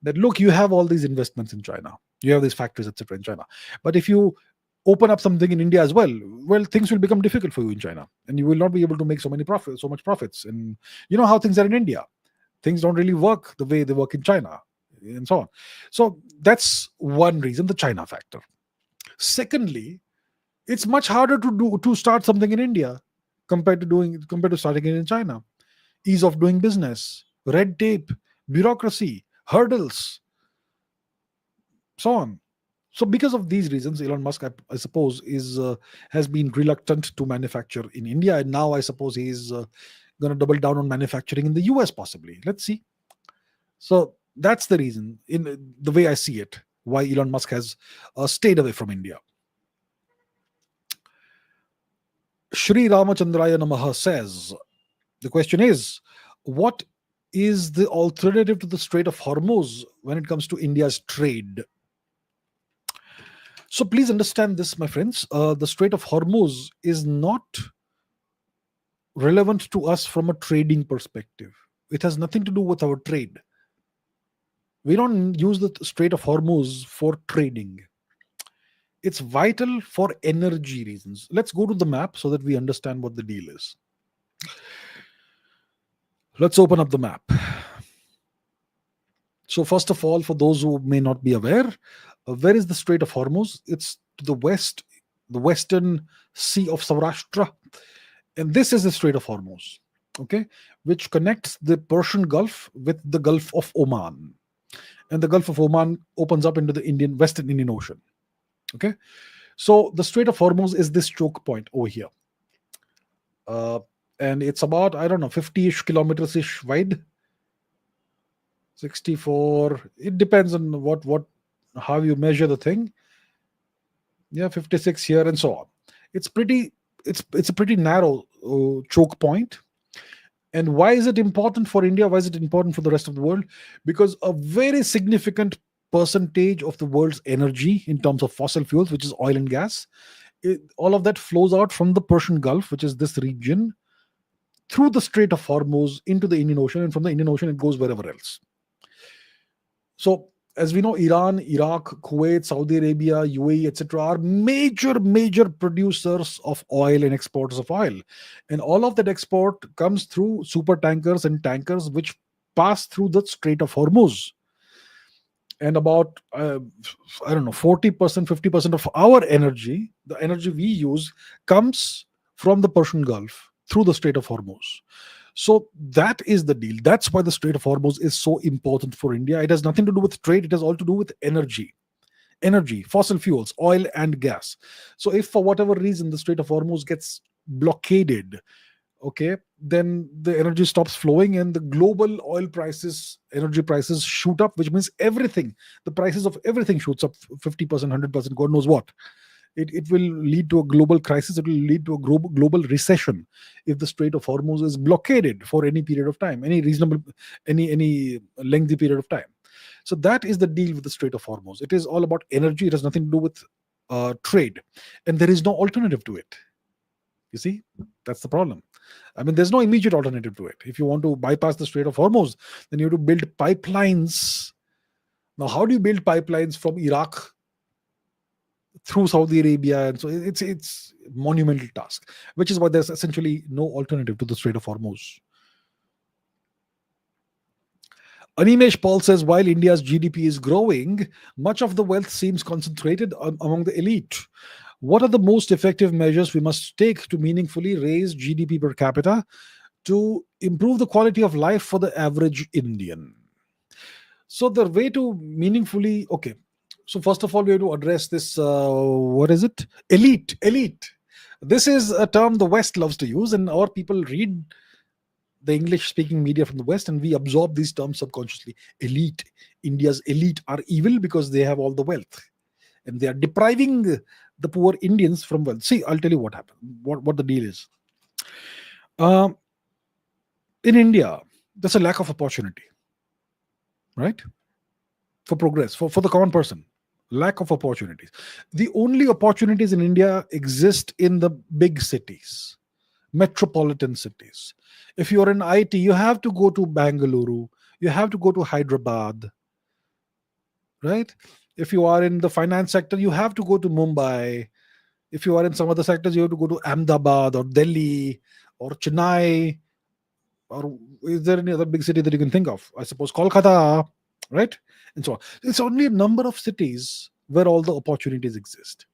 that, look, you have all these investments in China. You have these factories, etc. in China. But if you open up something in India as well, well, things will become difficult for you in China, and you will not be able to make so much profits. And you know how things are in India. Things don't really work the way they work in China, and so on. So that's one reason, the China factor. Secondly, it's much harder to start something in India compared to starting it in China. Ease of doing business, red tape, bureaucracy, hurdles, so on. So because of these reasons, Elon Musk, I suppose, is has been reluctant to manufacture in India, and now I suppose he's going to double down on manufacturing in the US, possibly. Let's see. So that's the reason, in the way I see it, why Elon Musk has stayed away from India. Shri Ramachandraya Namaha says, the question is, what is the alternative to the Strait of Hormuz when it comes to India's trade? So please understand this, my friends. The Strait of Hormuz is not relevant to us from a trading perspective. It has nothing to do with our trade. We don't use the Strait of Hormuz for trading. It's vital for energy reasons. Let's go to the map so that we understand what the deal is. Let's open up the map. So first of all, for those who may not be aware, where is the Strait of Hormuz? It's to the west, the western sea of Saurashtra, and this is the Strait of Hormuz, okay, which connects the Persian Gulf with the Gulf of Oman, and the Gulf of Oman opens up into the Western Indian Ocean. Okay, so the Strait of Hormuz is this choke point over here, and it's about, I don't know, 50-ish kilometers ish wide, 64. It depends on how you measure the thing. Yeah, 56 here and so on. It's a pretty narrow choke point. And why is it important for India? Why is it important for the rest of the world? Because a very significant percentage of the world's energy in terms of fossil fuels, which is oil and gas, all of that flows out from the Persian Gulf, which is this region, through the Strait of Hormuz into the Indian Ocean, and from the Indian Ocean it goes wherever else. So as we know, Iran, Iraq, Kuwait, Saudi Arabia, UAE, etc. are major producers of oil and exporters of oil. And all of that export comes through super tankers and tankers which pass through the Strait of Hormuz. And about, I don't know, 40%, 50% of our energy, the energy we use, comes from the Persian Gulf through the Strait of Hormuz. So that is the deal. That's why the Strait of Hormuz is so important for India. It has nothing to do with trade. It has all to do with energy, fossil fuels, oil and gas. So if for whatever reason the Strait of Hormuz gets blockaded, okay, then the energy stops flowing and the global oil prices, energy prices shoot up, which means everything, the prices of everything shoots up 50%, 100%, God knows what. It will lead to a global crisis. It will lead to a global recession if the Strait of Hormuz is blockaded for any period of time, any lengthy period of time. So that is the deal with the Strait of Hormuz. It is all about energy. It has nothing to do with trade, and there is no alternative to it. You see, that's the problem. I mean, there's no immediate alternative to it. If you want to bypass the Strait of Hormuz, then you have to build pipelines. Now, how do you build pipelines from Iraq through Saudi Arabia? And so it's a monumental task, which is why there's essentially no alternative to the Strait of Hormuz. Animesh Paul says, while India's GDP is growing, much of the wealth seems concentrated among the elite. What are the most effective measures we must take to meaningfully raise GDP per capita to improve the quality of life for the average Indian? So the way to meaningfully, okay, so first of all, we have to address this, what is it? Elite. This is a term the West loves to use, and our people read the English-speaking media from the West, and we absorb these terms subconsciously. Elite. India's elite are evil because they have all the wealth, and they are depriving the poor Indians from wealth. See, I'll tell you what happened, what the deal is. In India, there's a lack of opportunity, right? For progress, for the common person. Lack of opportunities. The only opportunities in India exist in the big cities, metropolitan cities. If you're in IT, you have to go to Bangalore, you have to go to Hyderabad, right? If you are in the finance sector, you have to go to Mumbai. If you are in some other sectors, you have to go to Ahmedabad or Delhi or Chennai, or is there any other big city that you can think of? I suppose Kolkata, right? And so on. It's only a number of cities where all the opportunities exist.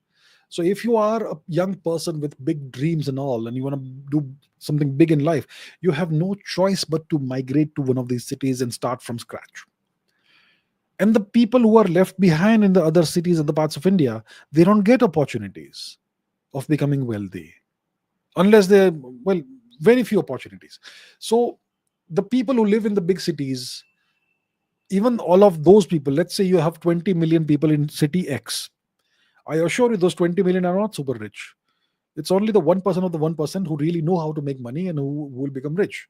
So if you are a young person with big dreams and all, and you want to do something big in life, you have no choice but to migrate to one of these cities and start from scratch. And the people who are left behind in the other cities, other parts of India, they don't get opportunities of becoming wealthy unless they, well, very few opportunities. So the people who live in the big cities, even all of those people, let's say you have 20 million people in city X, I assure you those 20 million are not super rich. It's only the 1% of the 1% who really know how to make money and who will become rich.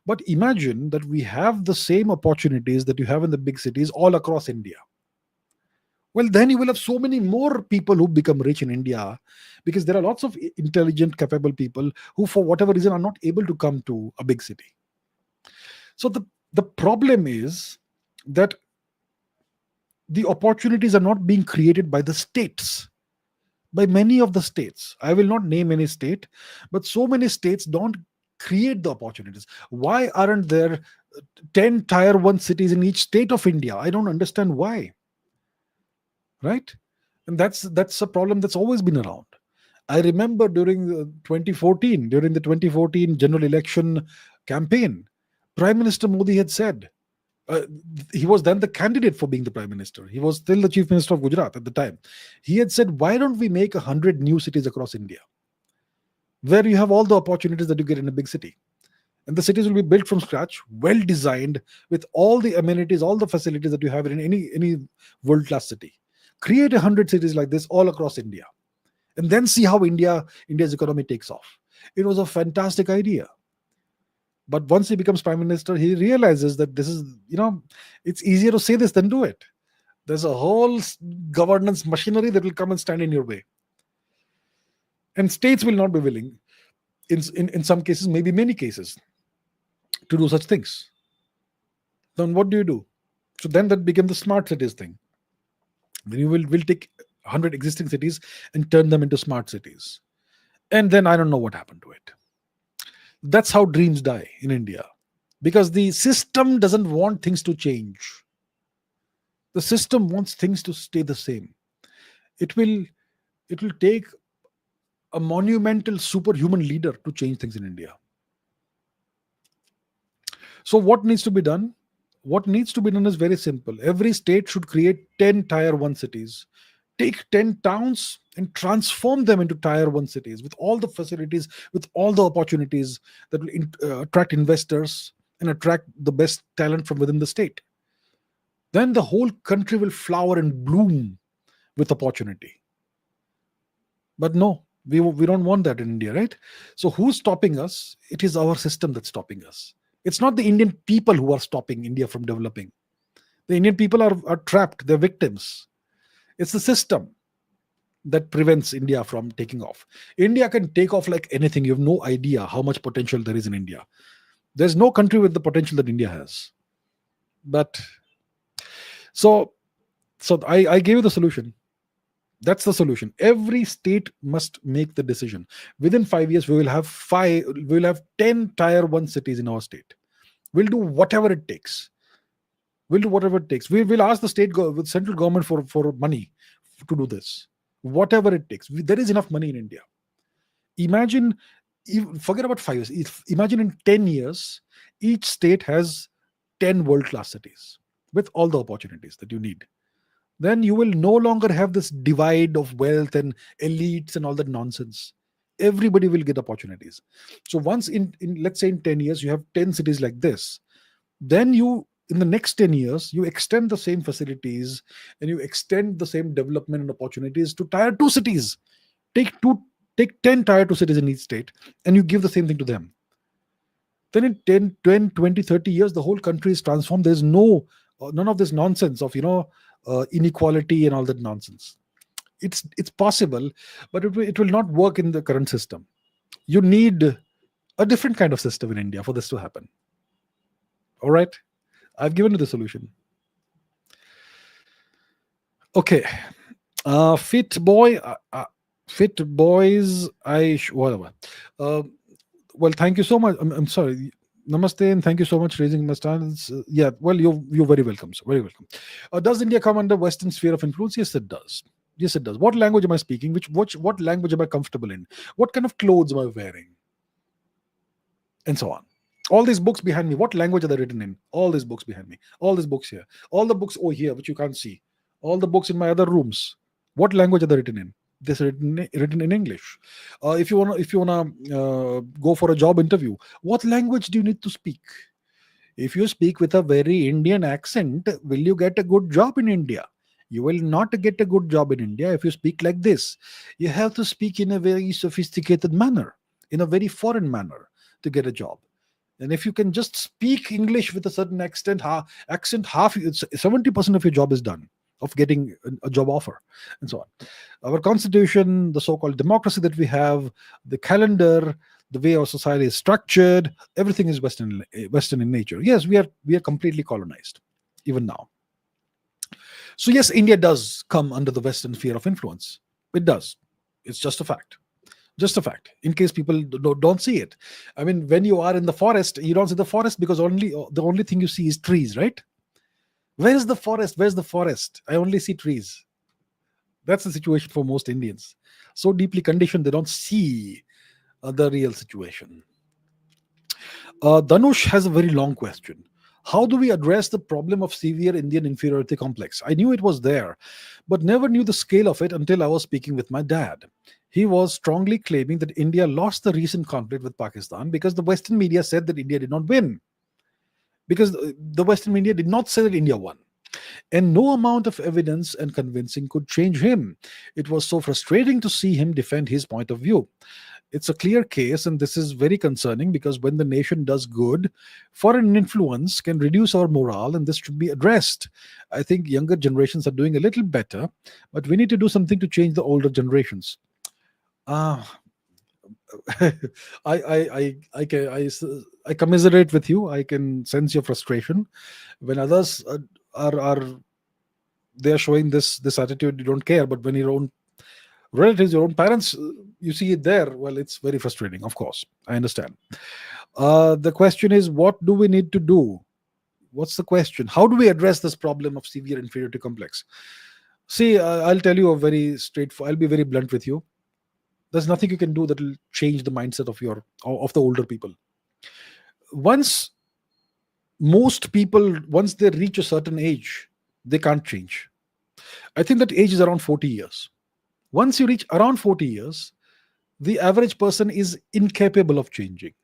But imagine that we have the same opportunities that you have in the big cities all across India. Well, then you will have so many more people who become rich in India, because there are lots of intelligent, capable people who, for whatever reason, are not able to come to a big city. So the problem is that the opportunities are not being created by the states, by many of the states. I will not name any state, but so many states don't create the opportunities. Why aren't there 10 tier 1 cities in each state of India? I don't understand why, right? And that's a problem that's always been around. I remember during the 2014 general election campaign, Prime Minister Modi had said, uh, he was then the candidate for being the prime minister. He was still the chief minister of Gujarat at the time. He had said, why don't we make 100 new cities across India where you have all the opportunities that you get in a big city? And the cities will be built from scratch, well designed, with all the amenities, all the facilities that you have in any world class city. Create 100 cities like this all across India, and then see how India's economy takes off. It was a fantastic idea. But once he becomes prime minister, he realizes that this is, it's easier to say this than do it. There's a whole governance machinery that will come and stand in your way. And states will not be willing, in some cases, maybe many cases, to do such things. Then what do? So then that became the smart cities thing. Then you will take 100 existing cities and turn them into smart cities. And then I don't know what happened to it. That's how dreams die in India, because the system doesn't want things to change. The system wants things to stay the same. It will take a monumental superhuman leader to change things in India. So what needs to be done? What needs to be done is very simple. Every state should create 10 tier 1 cities. Take 10 towns and transform them into tier 1 cities with all the facilities, with all the opportunities that will attract investors and attract the best talent from within the state. Then the whole country will flower and bloom with opportunity. But no, we don't want that in India, right? So who's stopping us? It is our system that's stopping us. It's not the Indian people who are stopping India from developing. The Indian people are trapped, they're victims. It's the system that prevents India from taking off. India can take off like anything. You have no idea how much potential there is in India. There's no country with the potential that India has. But so I gave you the solution. That's the solution. Every state must make the decision. Within 5 years, we will have 10 tier 1 cities in our state. We'll do whatever it takes. We will ask the central government for money to do this. Whatever it takes. There is enough money in India. Imagine, forget about 5 years. Imagine in 10 years, each state has 10 world-class cities with all the opportunities that you need. Then you will no longer have this divide of wealth and elites and all that nonsense. Everybody will get opportunities. So once in let's say in 10 years, you have 10 cities like this, then in the next 10 years, you extend the same facilities and you extend the same development and opportunities to tier 2 cities. Take 10 tier 2 cities in each state and you give the same thing to them. Then in 10, 20, 20, 30 years, the whole country is transformed. There's none of this nonsense of, inequality and all that nonsense. It's possible, but it will not work in the current system. You need a different kind of system in India for this to happen. All right, I've given you the solution. Okay, fit boy. Fit boys, whatever. Uh, well, thank you so much. I'm sorry. Namaste and thank you so much for raising my standards. Yeah, well, you're very welcome. Sir. Very welcome. Does India come under Western sphere of influence? Yes, it does. Yes, it does. What language am I speaking? What language am I comfortable in? What kind of clothes am I wearing? And so on. All these books behind me, what language are they written in? All these books behind me, all these books here, all the books over here, which you can't see, all the books in my other rooms. What language are they written in? This written in English. If you wanna go for a job interview, what language do you need to speak? If you speak with a very Indian accent, will you get a good job in India? You will not get a good job in India if you speak like this. You have to speak in a very sophisticated manner, in a very foreign manner to get a job. And if you can just speak English with a certain accent, half 70% of your job is done of getting a job offer, and so on. Our constitution, the so-called democracy that we have, the calendar, the way our society is structured, everything is Western in nature. Yes, we are completely colonized, even now. So yes, India does come under the Western sphere of influence. It does. It's just a fact. Just a fact. In case people don't see it. I mean, when you are in the forest, you don't see the forest because the only thing you see is trees, right? Where is the forest? Where's the forest? I only see trees. That's the situation for most Indians. So deeply conditioned, they don't see the real situation. Danush has a very long question. How do we address the problem of severe Indian inferiority complex? I knew it was there, but never knew the scale of it until I was speaking with my dad. He was strongly claiming that India lost the recent conflict with Pakistan because the Western media said that India did not win. Because the Western media did not say that India won. And no amount of evidence and convincing could change him. It was so frustrating to see him defend his point of view. It's a clear case, and this is very concerning because when the nation does good, foreign influence can reduce our morale, and this should be addressed. I think younger generations are doing a little better, but we need to do something to change the older generations. I, I commiserate with you. I can sense your frustration when others are they are showing this attitude. You don't care, but when your own relatives, your own parents, you see it there. Well, it's very frustrating. Of course, I understand. The question is, what do we need to do? What's the question? How do we address this problem of severe inferiority complex? See, I'll tell you a very straightforward. I'll be very blunt with you. There's nothing you can do that will change the mindset of the older people. Once once they reach a certain age, they can't change. I think that age is around 40 years. Once you reach around 40 years, the average person is incapable of changing.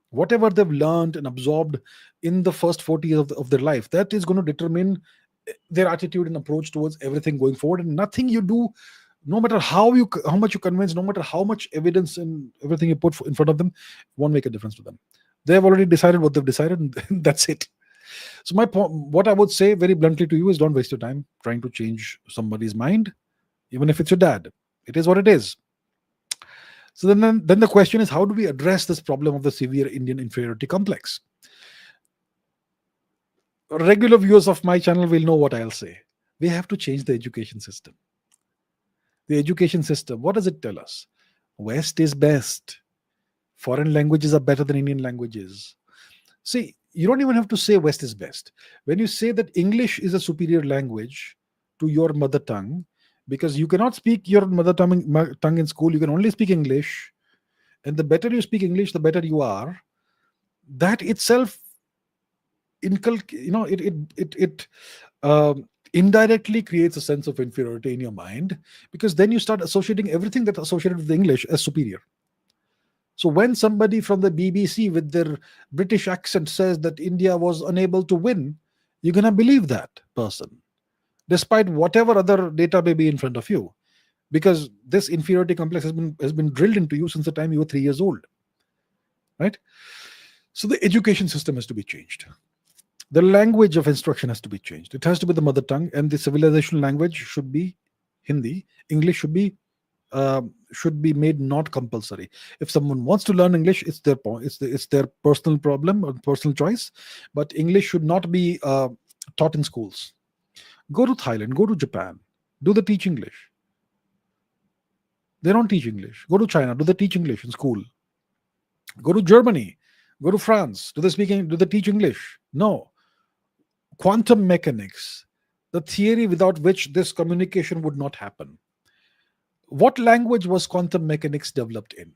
Whatever they've learned and absorbed in the first 40 years of their life, that is going to determine their attitude and approach towards everything going forward. And nothing you do, no matter how much you convince, no matter how much evidence and everything you put in front of them, won't make a difference to them. They have already decided what they've decided, and that's it. So what I would say very bluntly to you is, don't waste your time trying to change somebody's mind, even if it's your dad. It is what it is. So then the question is, how do we address this problem of the severe Indian inferiority complex? Regular viewers of my channel will know what I'll say. We have to change the education system. The education system, what does it tell us? West is best. Foreign languages are better than Indian languages. See, you don't even have to say West is best. When you say that English is a superior language to your mother tongue, because you cannot speak your mother tongue in school, you can only speak English, and the better you speak English, the better you are. That itself indirectly creates a sense of inferiority in your mind, because then you start associating everything that's associated with English as superior. So when somebody from the BBC with their British accent says that India was unable to win, you're going to believe that person, despite whatever other data may be in front of you, because this inferiority complex has been drilled into you since the time you were 3 years old, right? So the education system has to be changed. The language of instruction has to be changed. It has to be the mother tongue, and the civilizational language should be Hindi. English should be made not compulsory. If someone wants to learn English, it's their personal problem or personal choice, but English should not be taught in schools. Go to Thailand, go to Japan, do the teach English. They don't teach English. Go to China. Do they teach English in school? Go to Germany. Go to France. Do they teach English? No. Quantum mechanics, the theory without which this communication would not happen. What language was quantum mechanics developed in?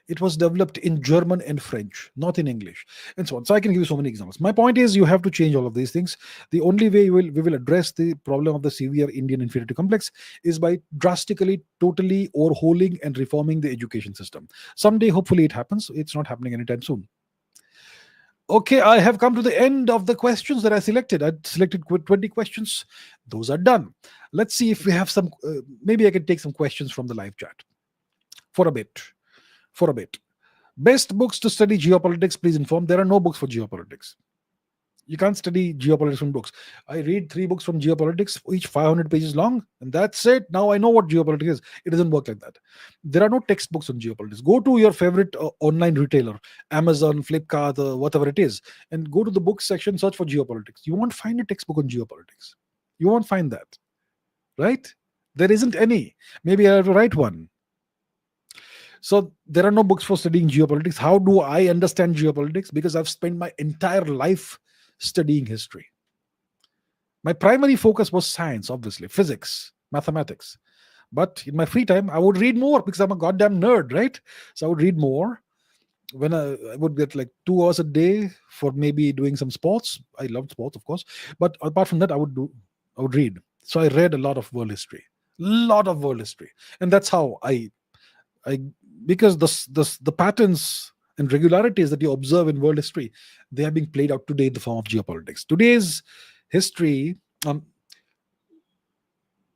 It was developed in German and French, not in English, and so on. So I can give you so many examples. My point is, you have to change all of these things. The only way we will address the problem of the severe Indian inferiority complex is by drastically, totally overhauling and reforming the education system. Someday, hopefully, it happens. It's not happening anytime soon. Okay, I have come to the end of the questions that I selected. I selected 20 questions. Those are done. Let's see if we have some. Maybe I can take some questions from the live chat for a bit. Best books to study geopolitics, please inform. There are no books for geopolitics. You can't study geopolitics from books. I read 3 books from geopolitics, each 500 pages long, and that's it. Now I know what geopolitics is. It doesn't work like that. There are no textbooks on geopolitics. Go to your favorite online retailer, Amazon, Flipkart, whatever it is, and go to the book section, search for geopolitics. You won't find a textbook on geopolitics. You won't find that, right? There isn't any. Maybe I have to write one. So there are no books for studying geopolitics. How do I understand geopolitics? Because I've spent my entire life studying history. My primary focus was science, obviously, physics, mathematics. But in my free time, I would read more because I'm a goddamn nerd, right? So I would read more. When I would get like 2 hours a day for maybe doing some sports. I loved sports, of course. But apart from that, I would read. So I read a lot of world history. And that's how I because the patterns and regularities that you observe in world history, they are being played out today in the form of geopolitics. Today's history,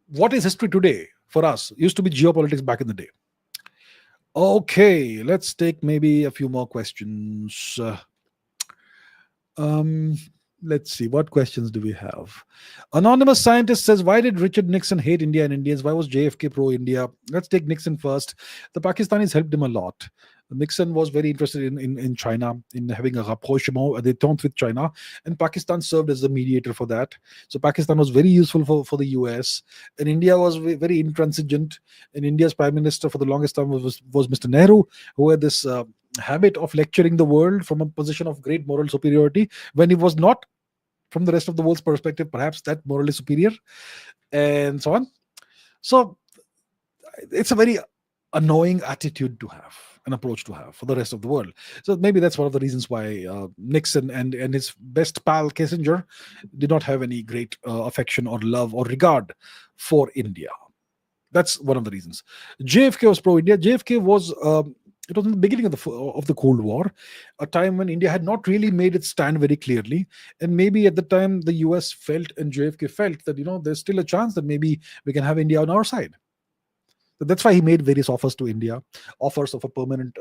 what is history today for us used to be geopolitics back in the day. Okay, let's take maybe a few more questions. Let's see, what questions do we have? Anonymous scientist says, why did Richard Nixon hate India and Indians? Why was JFK pro-India? Let's take Nixon first. The Pakistanis helped him a lot. Nixon was very interested in China, in having a rapprochement, a détente with China, and Pakistan served as the mediator for that. So Pakistan was very useful for the US, and India was very intransigent. And India's prime minister for the longest time was Mr. Nehru, who had this habit of lecturing the world from a position of great moral superiority when he was not, from the rest of the world's perspective, perhaps that morally superior, and so on. So it's a very annoying attitude to have, an approach to have for the rest of the world. So maybe that's one of the reasons why Nixon and his best pal Kissinger did not have any great affection or love or regard for India. That's one of the reasons. JFK was pro-India. JFK was it was in the beginning of the Cold War, a time when India had not really made its stand very clearly, and maybe at the time the US felt and JFK felt that there's still a chance that maybe we can have India on our side. So that's why he made various offers to India, offers of a permanent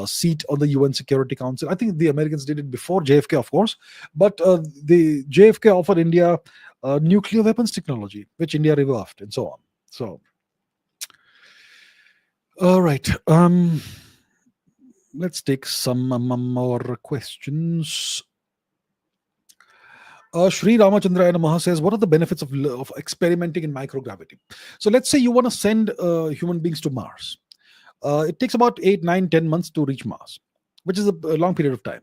seat on the UN Security Council. I think the Americans did it before JFK, of course, but the JFK offered India nuclear weapons technology, which India rebuffed, and so on. So, all right. Let's take some more questions. Sri Ramachandra Namaha says, what are the benefits of experimenting in microgravity? So let's say you want to send human beings to Mars. It takes about 8, 9, 10 months to reach Mars, which is a long period of time.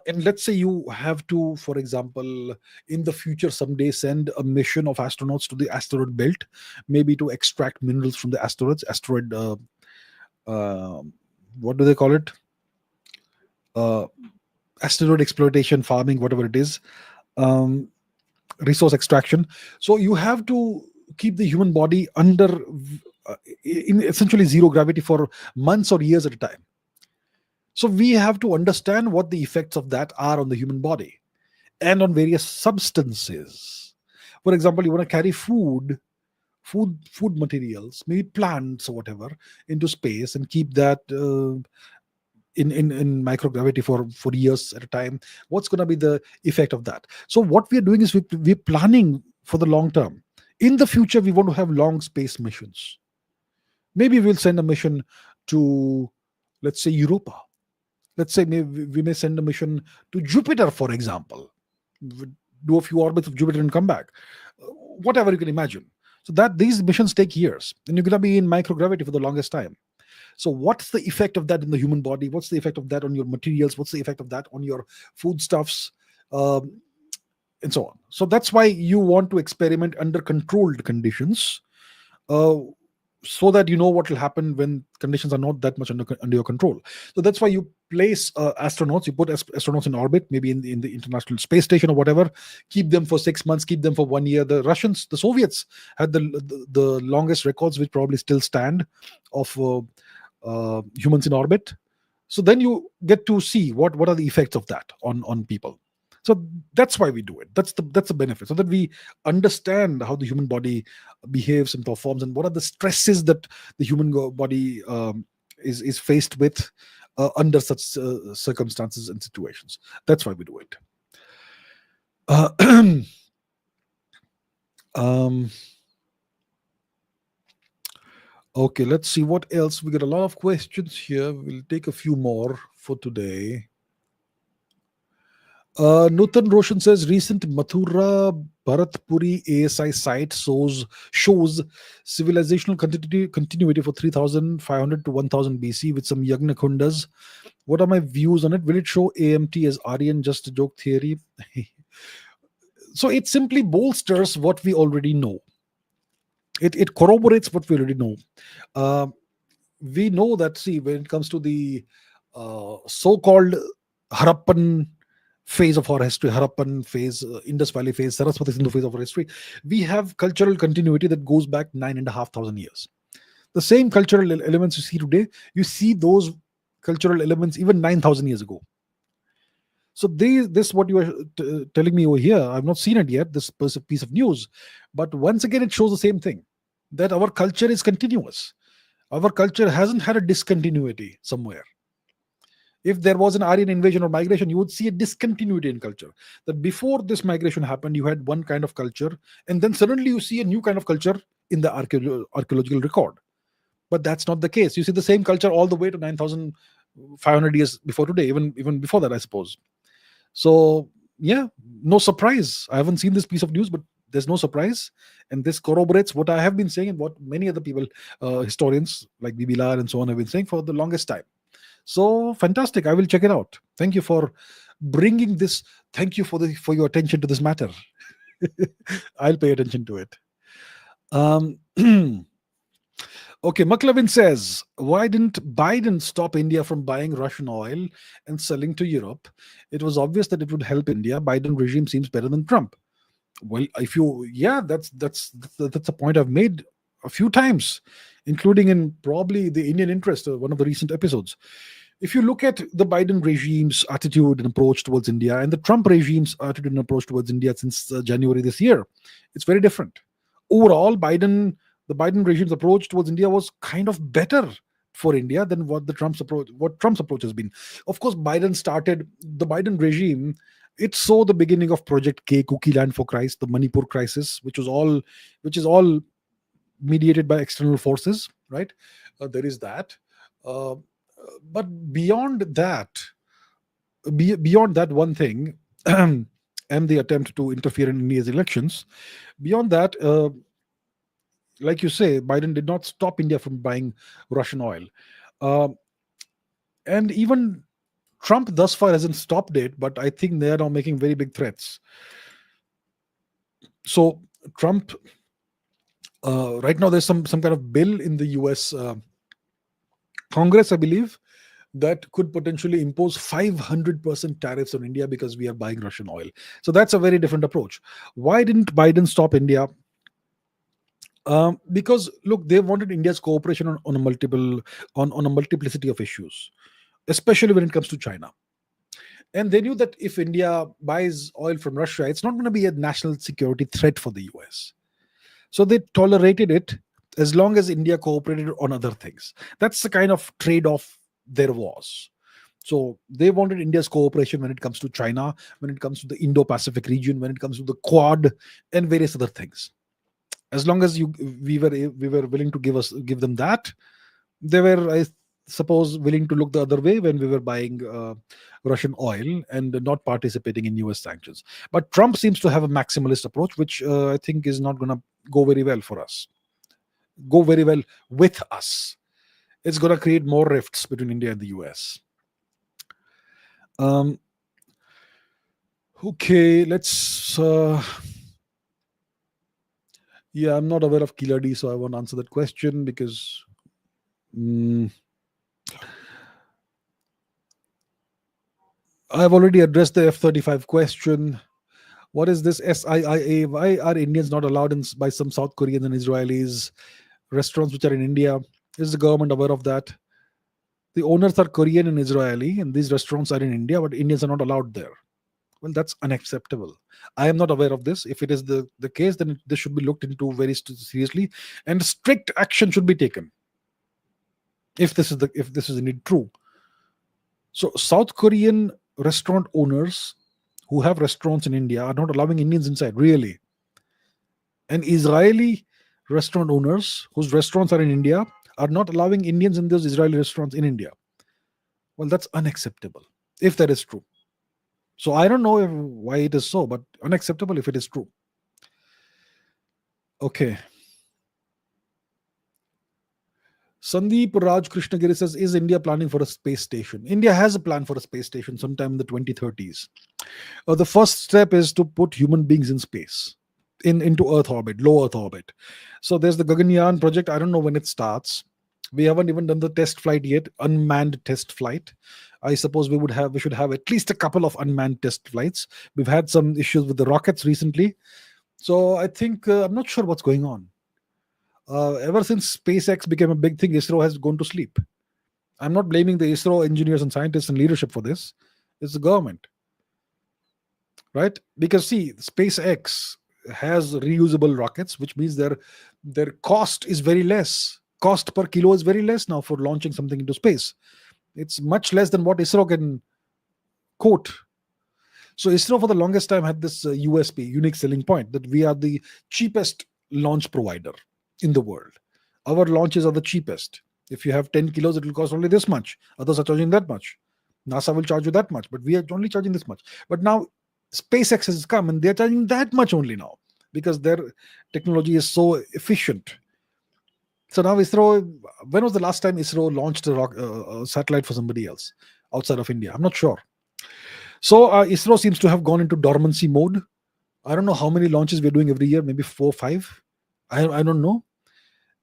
And let's say you have to, for example, in the future someday send a mission of astronauts to the asteroid belt, maybe to extract minerals from the asteroids. What do they call it? Asteroid exploitation, farming, whatever it is. Resource extraction. So you have to keep the human body under in essentially zero gravity for months or years at a time. So we have to understand what the effects of that are on the human body and on various substances. For example, you want to carry food materials, maybe plants or whatever, into space and keep that in microgravity for years at a time. What's going to be the effect of that? So what we are doing is we're planning for the long term. In the future, we want to have long space missions. Maybe we'll send a mission to, let's say, Europa. Let's say we may send a mission to Jupiter, for example. Do a few orbits of Jupiter and come back. Whatever you can imagine. So that these missions take years, and you're going to be in microgravity for the longest time. So what's the effect of that in the human body? What's the effect of that on your materials? What's the effect of that on your foodstuffs? Um, and so on. So that's why you want to experiment under controlled conditions, uh, so that you know what will happen when conditions are not that much under your control. So that's why you place astronauts, you put astronauts in orbit, maybe in the International Space Station or whatever, keep them for 6 months, keep them for 1 year. The Russians, the Soviets had the longest records, which probably still stand, of humans in orbit. So then you get to see what are the effects of that on people. So that's why we do it. That's the benefit, so that we understand how the human body behaves and performs, and what are the stresses that the human body is faced with under such circumstances and situations. That's why we do it. um, okay, let's see what else. We got a lot of questions here. We'll take a few more for today. Nutan Roshan says recent Mathura Bharathpuri ASI site shows civilizational continuity for 3500 to 1000 BC with some yagna kundas. What are my views on it? Will it show AMT as Aryan, just a joke theory? So it simply bolsters what we already know. It corroborates what we already know. We know that, see, when it comes to the so-called Harappan phase of our history, Harappan phase, Indus Valley phase, Saraswati Sindhu phase of our history, we have cultural continuity that goes back 9,500 years. The same cultural elements you see today, you see those cultural elements even 9,000 years ago. So this what you are telling me over here, I've not seen it yet, this piece of news, but once again it shows the same thing, that our culture is continuous. Our culture hasn't had a discontinuity somewhere. If there was an Aryan invasion or migration, you would see a discontinuity in culture. That before this migration happened, you had one kind of culture, and then suddenly you see a new kind of culture in the archaeological record. But that's not the case. You see the same culture all the way to 9,500 years before today, even before that, I suppose. So yeah, no surprise. I haven't seen this piece of news, but there's no surprise, and this corroborates what I have been saying and what many other people, historians like Bibi Lar and so on, have been saying for the longest time. So fantastic! I will check it out. Thank you for bringing this. Thank you for your attention to this matter. I'll pay attention to it. Um, okay, McLevin says, why didn't Biden stop India from buying Russian oil and selling to Europe? It was obvious that it would help India. Biden regime seems better than Trump. Well, if you, yeah, that's a point I've made a few times, including in probably the Indian interest, one of the recent episodes. If you look at the Biden regime's attitude and approach towards India and the Trump regime's attitude and approach towards India since January this year, it's very different. Overall, the Biden regime's approach towards India was kind of better for India than what Trump's approach has been. Of course, the Biden regime. It saw the beginning of Project K, Cookie Land for Christ, the Manipur crisis, which is all mediated by external forces, right? There is that. But beyond that one thing, and the attempt to interfere in India's elections, beyond that, like you say, Biden did not stop India from buying Russian oil. And even Trump thus far hasn't stopped it, but I think they are now making very big threats. So Trump, right now there's some kind of bill in the US Congress, I believe, that could potentially impose 500% tariffs on India because we are buying Russian oil. So that's a very different approach. Why didn't Biden stop India? Because look, they wanted India's cooperation on a multiplicity of issues, especially when it comes to China. And they knew that if India buys oil from Russia, it's not going to be a national security threat for the US. So they tolerated it as long as India cooperated on other things. That's the kind of trade-off there was. So they wanted India's cooperation when it comes to China, when it comes to the Indo-Pacific region, when it comes to the Quad, and various other things. As long as we were willing to give them that, they were suppose willing to look the other way when we were buying Russian oil and not participating in US sanctions. But Trump seems to have a maximalist approach, which I think is not going to go very well for us, go very well with us. It's going to create more rifts between India and the US. Um, okay, let's. Yeah, I'm not aware of Killer D, so I won't answer that question because. I've already addressed the F-35 question. What is this SIIA? Why are Indians not allowed in by some South Koreans and Israelis restaurants which are in India? Is the government aware of that? The owners are Korean and Israeli, and these restaurants are in India, but Indians are not allowed there. Well, that's unacceptable. I am not aware of this. If it is the case, then this should be looked into very seriously, and strict action should be taken. If this is indeed true. So South Korean restaurant owners who have restaurants in India are not allowing Indians inside, really. And Israeli restaurant owners whose restaurants are in India are not allowing Indians in those Israeli restaurants in India. Well, that's unacceptable if that is true. So I don't know why it is so, but unacceptable if it is true. Okay. Sandeep Raj Krishnagiri says, is India planning for a space station? India has a plan for a space station sometime in the 2030s. The first step is to put human beings in space, into Earth orbit, low Earth orbit. So there's the Gaganyaan project. I don't know when it starts. We haven't even done the test flight yet, unmanned test flight. I suppose we should have at least a couple of unmanned test flights. We've had some issues with the rockets recently. So I think, I'm not sure what's going on. Ever since SpaceX became a big thing, ISRO has gone to sleep. I'm not blaming the ISRO engineers and scientists and leadership for this. It's the government, right? Because see, SpaceX has reusable rockets, which means their cost is very less. Cost per kilo is very less now for launching something into space. It's much less than what ISRO can quote. So ISRO for the longest time had this USP, unique selling point, that we are the cheapest launch provider in the world. Our launches are the cheapest. If you have 10 kilos, it will cost only this much. Others are charging that much. NASA will charge you that much, but we are only charging this much. But now SpaceX has come and they're charging that much only now because their technology is so efficient. So now ISRO, when was the last time ISRO launched a satellite for somebody else outside of India? I'm not sure. So ISRO seems to have gone into dormancy mode. I don't know how many launches we're doing every year, maybe 4 or 5. I don't know.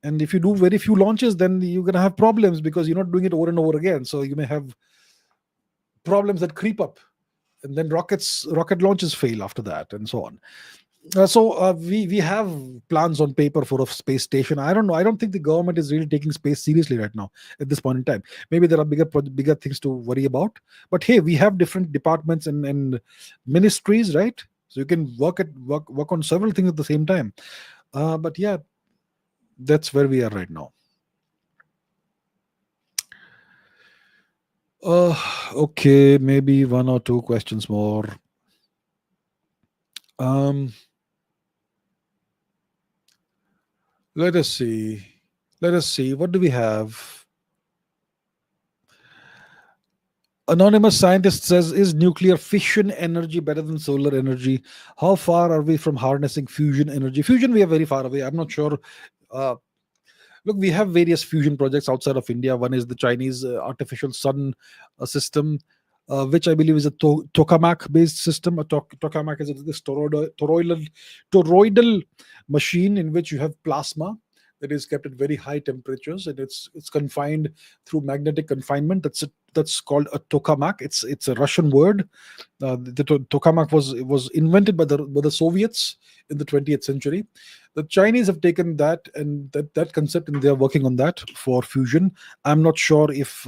And if you do very few launches, then you're going to have problems because you're not doing it over and over again. So you may have problems that creep up. And then rocket launches fail after that and so on. So we have plans on paper for a space station. I don't know. I don't think the government is really taking space seriously right now at this point in time. Maybe there are bigger things to worry about. But hey, we have different departments and ministries, right? So you can work on several things at the same time. But yeah, that's where we are right now. Okay, maybe 1 or 2 questions more. Let us see. What do we have? Anonymous scientist says, is nuclear fission energy better than solar energy? How far are we from harnessing fusion energy? Fusion, we are very far away. I'm not sure. Look, we have various fusion projects outside of India. One is the Chinese artificial sun system, which I believe is a tokamak-based system. A tokamak is this toroidal machine in which you have plasma that is kept at very high temperatures, and it's confined through magnetic confinement. That's called a tokamak. It's a Russian word. The tokamak was invented by the Soviets in the 20th century. The Chinese have taken that and that concept, and they are working on that for fusion. I'm not sure if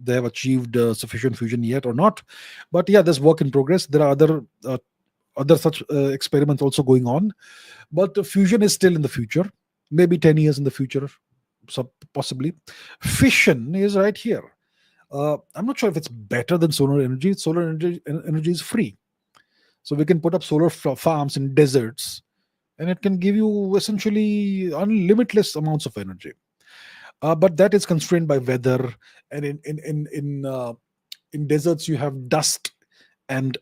they have achieved sufficient fusion yet or not, but yeah, there's work in progress. There are other such experiments also going on, but fusion is still in the future. Maybe 10 years in the future, so possibly. Fission is right here. I'm not sure if it's better than solar energy. Solar energy is free. So we can put up solar farms in deserts, and it can give you essentially unlimitless amounts of energy. but that is constrained by weather. And in deserts you have dust and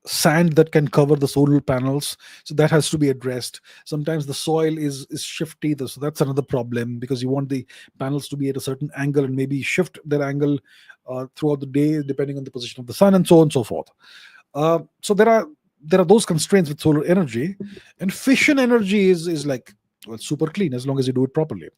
sand that can cover the solar panels, so that has to be addressed. Sometimes the soil is shifty, so that's another problem, because you want the panels to be at a certain angle and maybe shift their angle throughout the day depending on the position of the sun, and so on and so forth. So there are those constraints with solar energy. And fission energy is like, well, super clean as long as you do it properly,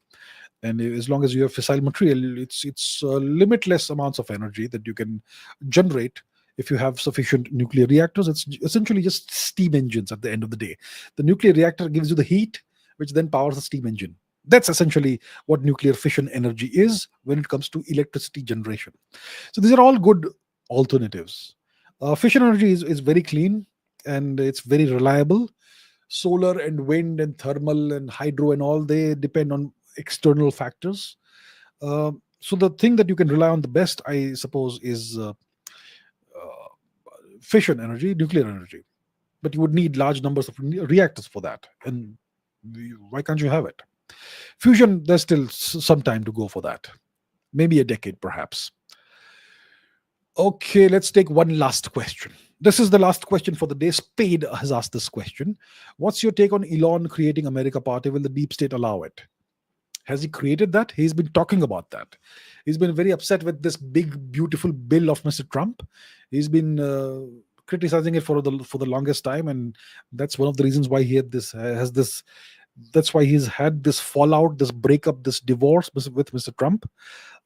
and as long as you have fissile material, it's limitless amounts of energy that you can generate. If you have sufficient nuclear reactors, it's essentially just steam engines at the end of the day. The nuclear reactor gives you the heat, which then powers the steam engine. That's essentially what nuclear fission energy is when it comes to electricity generation. So these are all good alternatives. Fission energy is very clean, and it's very reliable. Solar and wind and thermal and hydro and all, they depend on external factors. So the thing that you can rely on the best, I suppose, is fission energy, nuclear energy. But you would need large numbers of reactors for that. And why can't you have it? Fusion, there's still some time to go for that. Maybe a decade, perhaps. Okay, let's take one last question. This is the last question for the day. Spade has asked this question. What's your take on Elon creating America Party? Will the deep state allow it? Has he created that? He's been talking about that. He's been very upset with this big, beautiful bill of Mr. Trump. He's been criticizing it for the longest time, and that's one of the reasons why he had this has this. That's why he's had this fallout, this breakup, this divorce with Mr. Trump.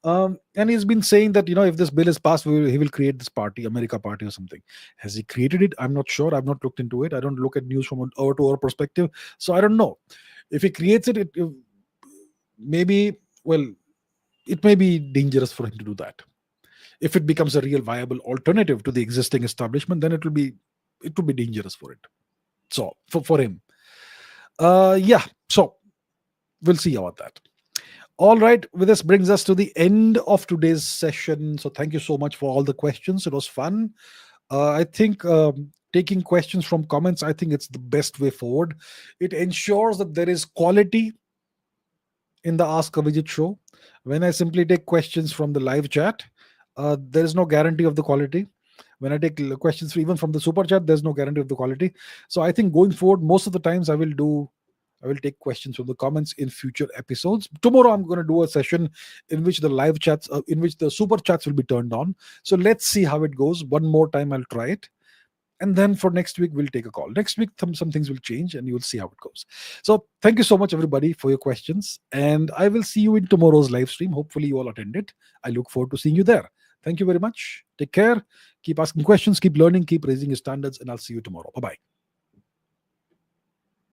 And he's been saying that, if this bill is passed, he will create this party, America Party or something. Has he created it? I'm not sure. I've not looked into it. I don't look at news from an hour-to-hour perspective, so I don't know. If he creates it, maybe, well, it may be dangerous for him to do that. If it becomes a real viable alternative to the existing establishment, then it will be dangerous for it. So for him, yeah. So we'll see about that. All right, with this brings us to the end of today's session. So thank you so much for all the questions. It was fun. I think taking questions from comments, I think it's the best way forward. It ensures that there is quality in the Ask Abhijit show. When I simply take questions from the live chat, there is no guarantee of the quality. When I take questions even from the super chat, there's no guarantee of the quality. So I think going forward, most of the times I will take questions from the comments in future episodes. Tomorrow I'm going to do a session in which the live chats, in which the super chats will be turned on. So let's see how it goes. One more time I'll try it. And then for next week, we'll take a call. Next week, some things will change and you'll see how it goes. So thank you so much, everybody, for your questions. And I will see you in tomorrow's live stream. Hopefully you all attend it. I look forward to seeing you there. Thank you very much. Take care. Keep asking questions, keep learning, keep raising your standards, and I'll see you tomorrow. Bye-bye.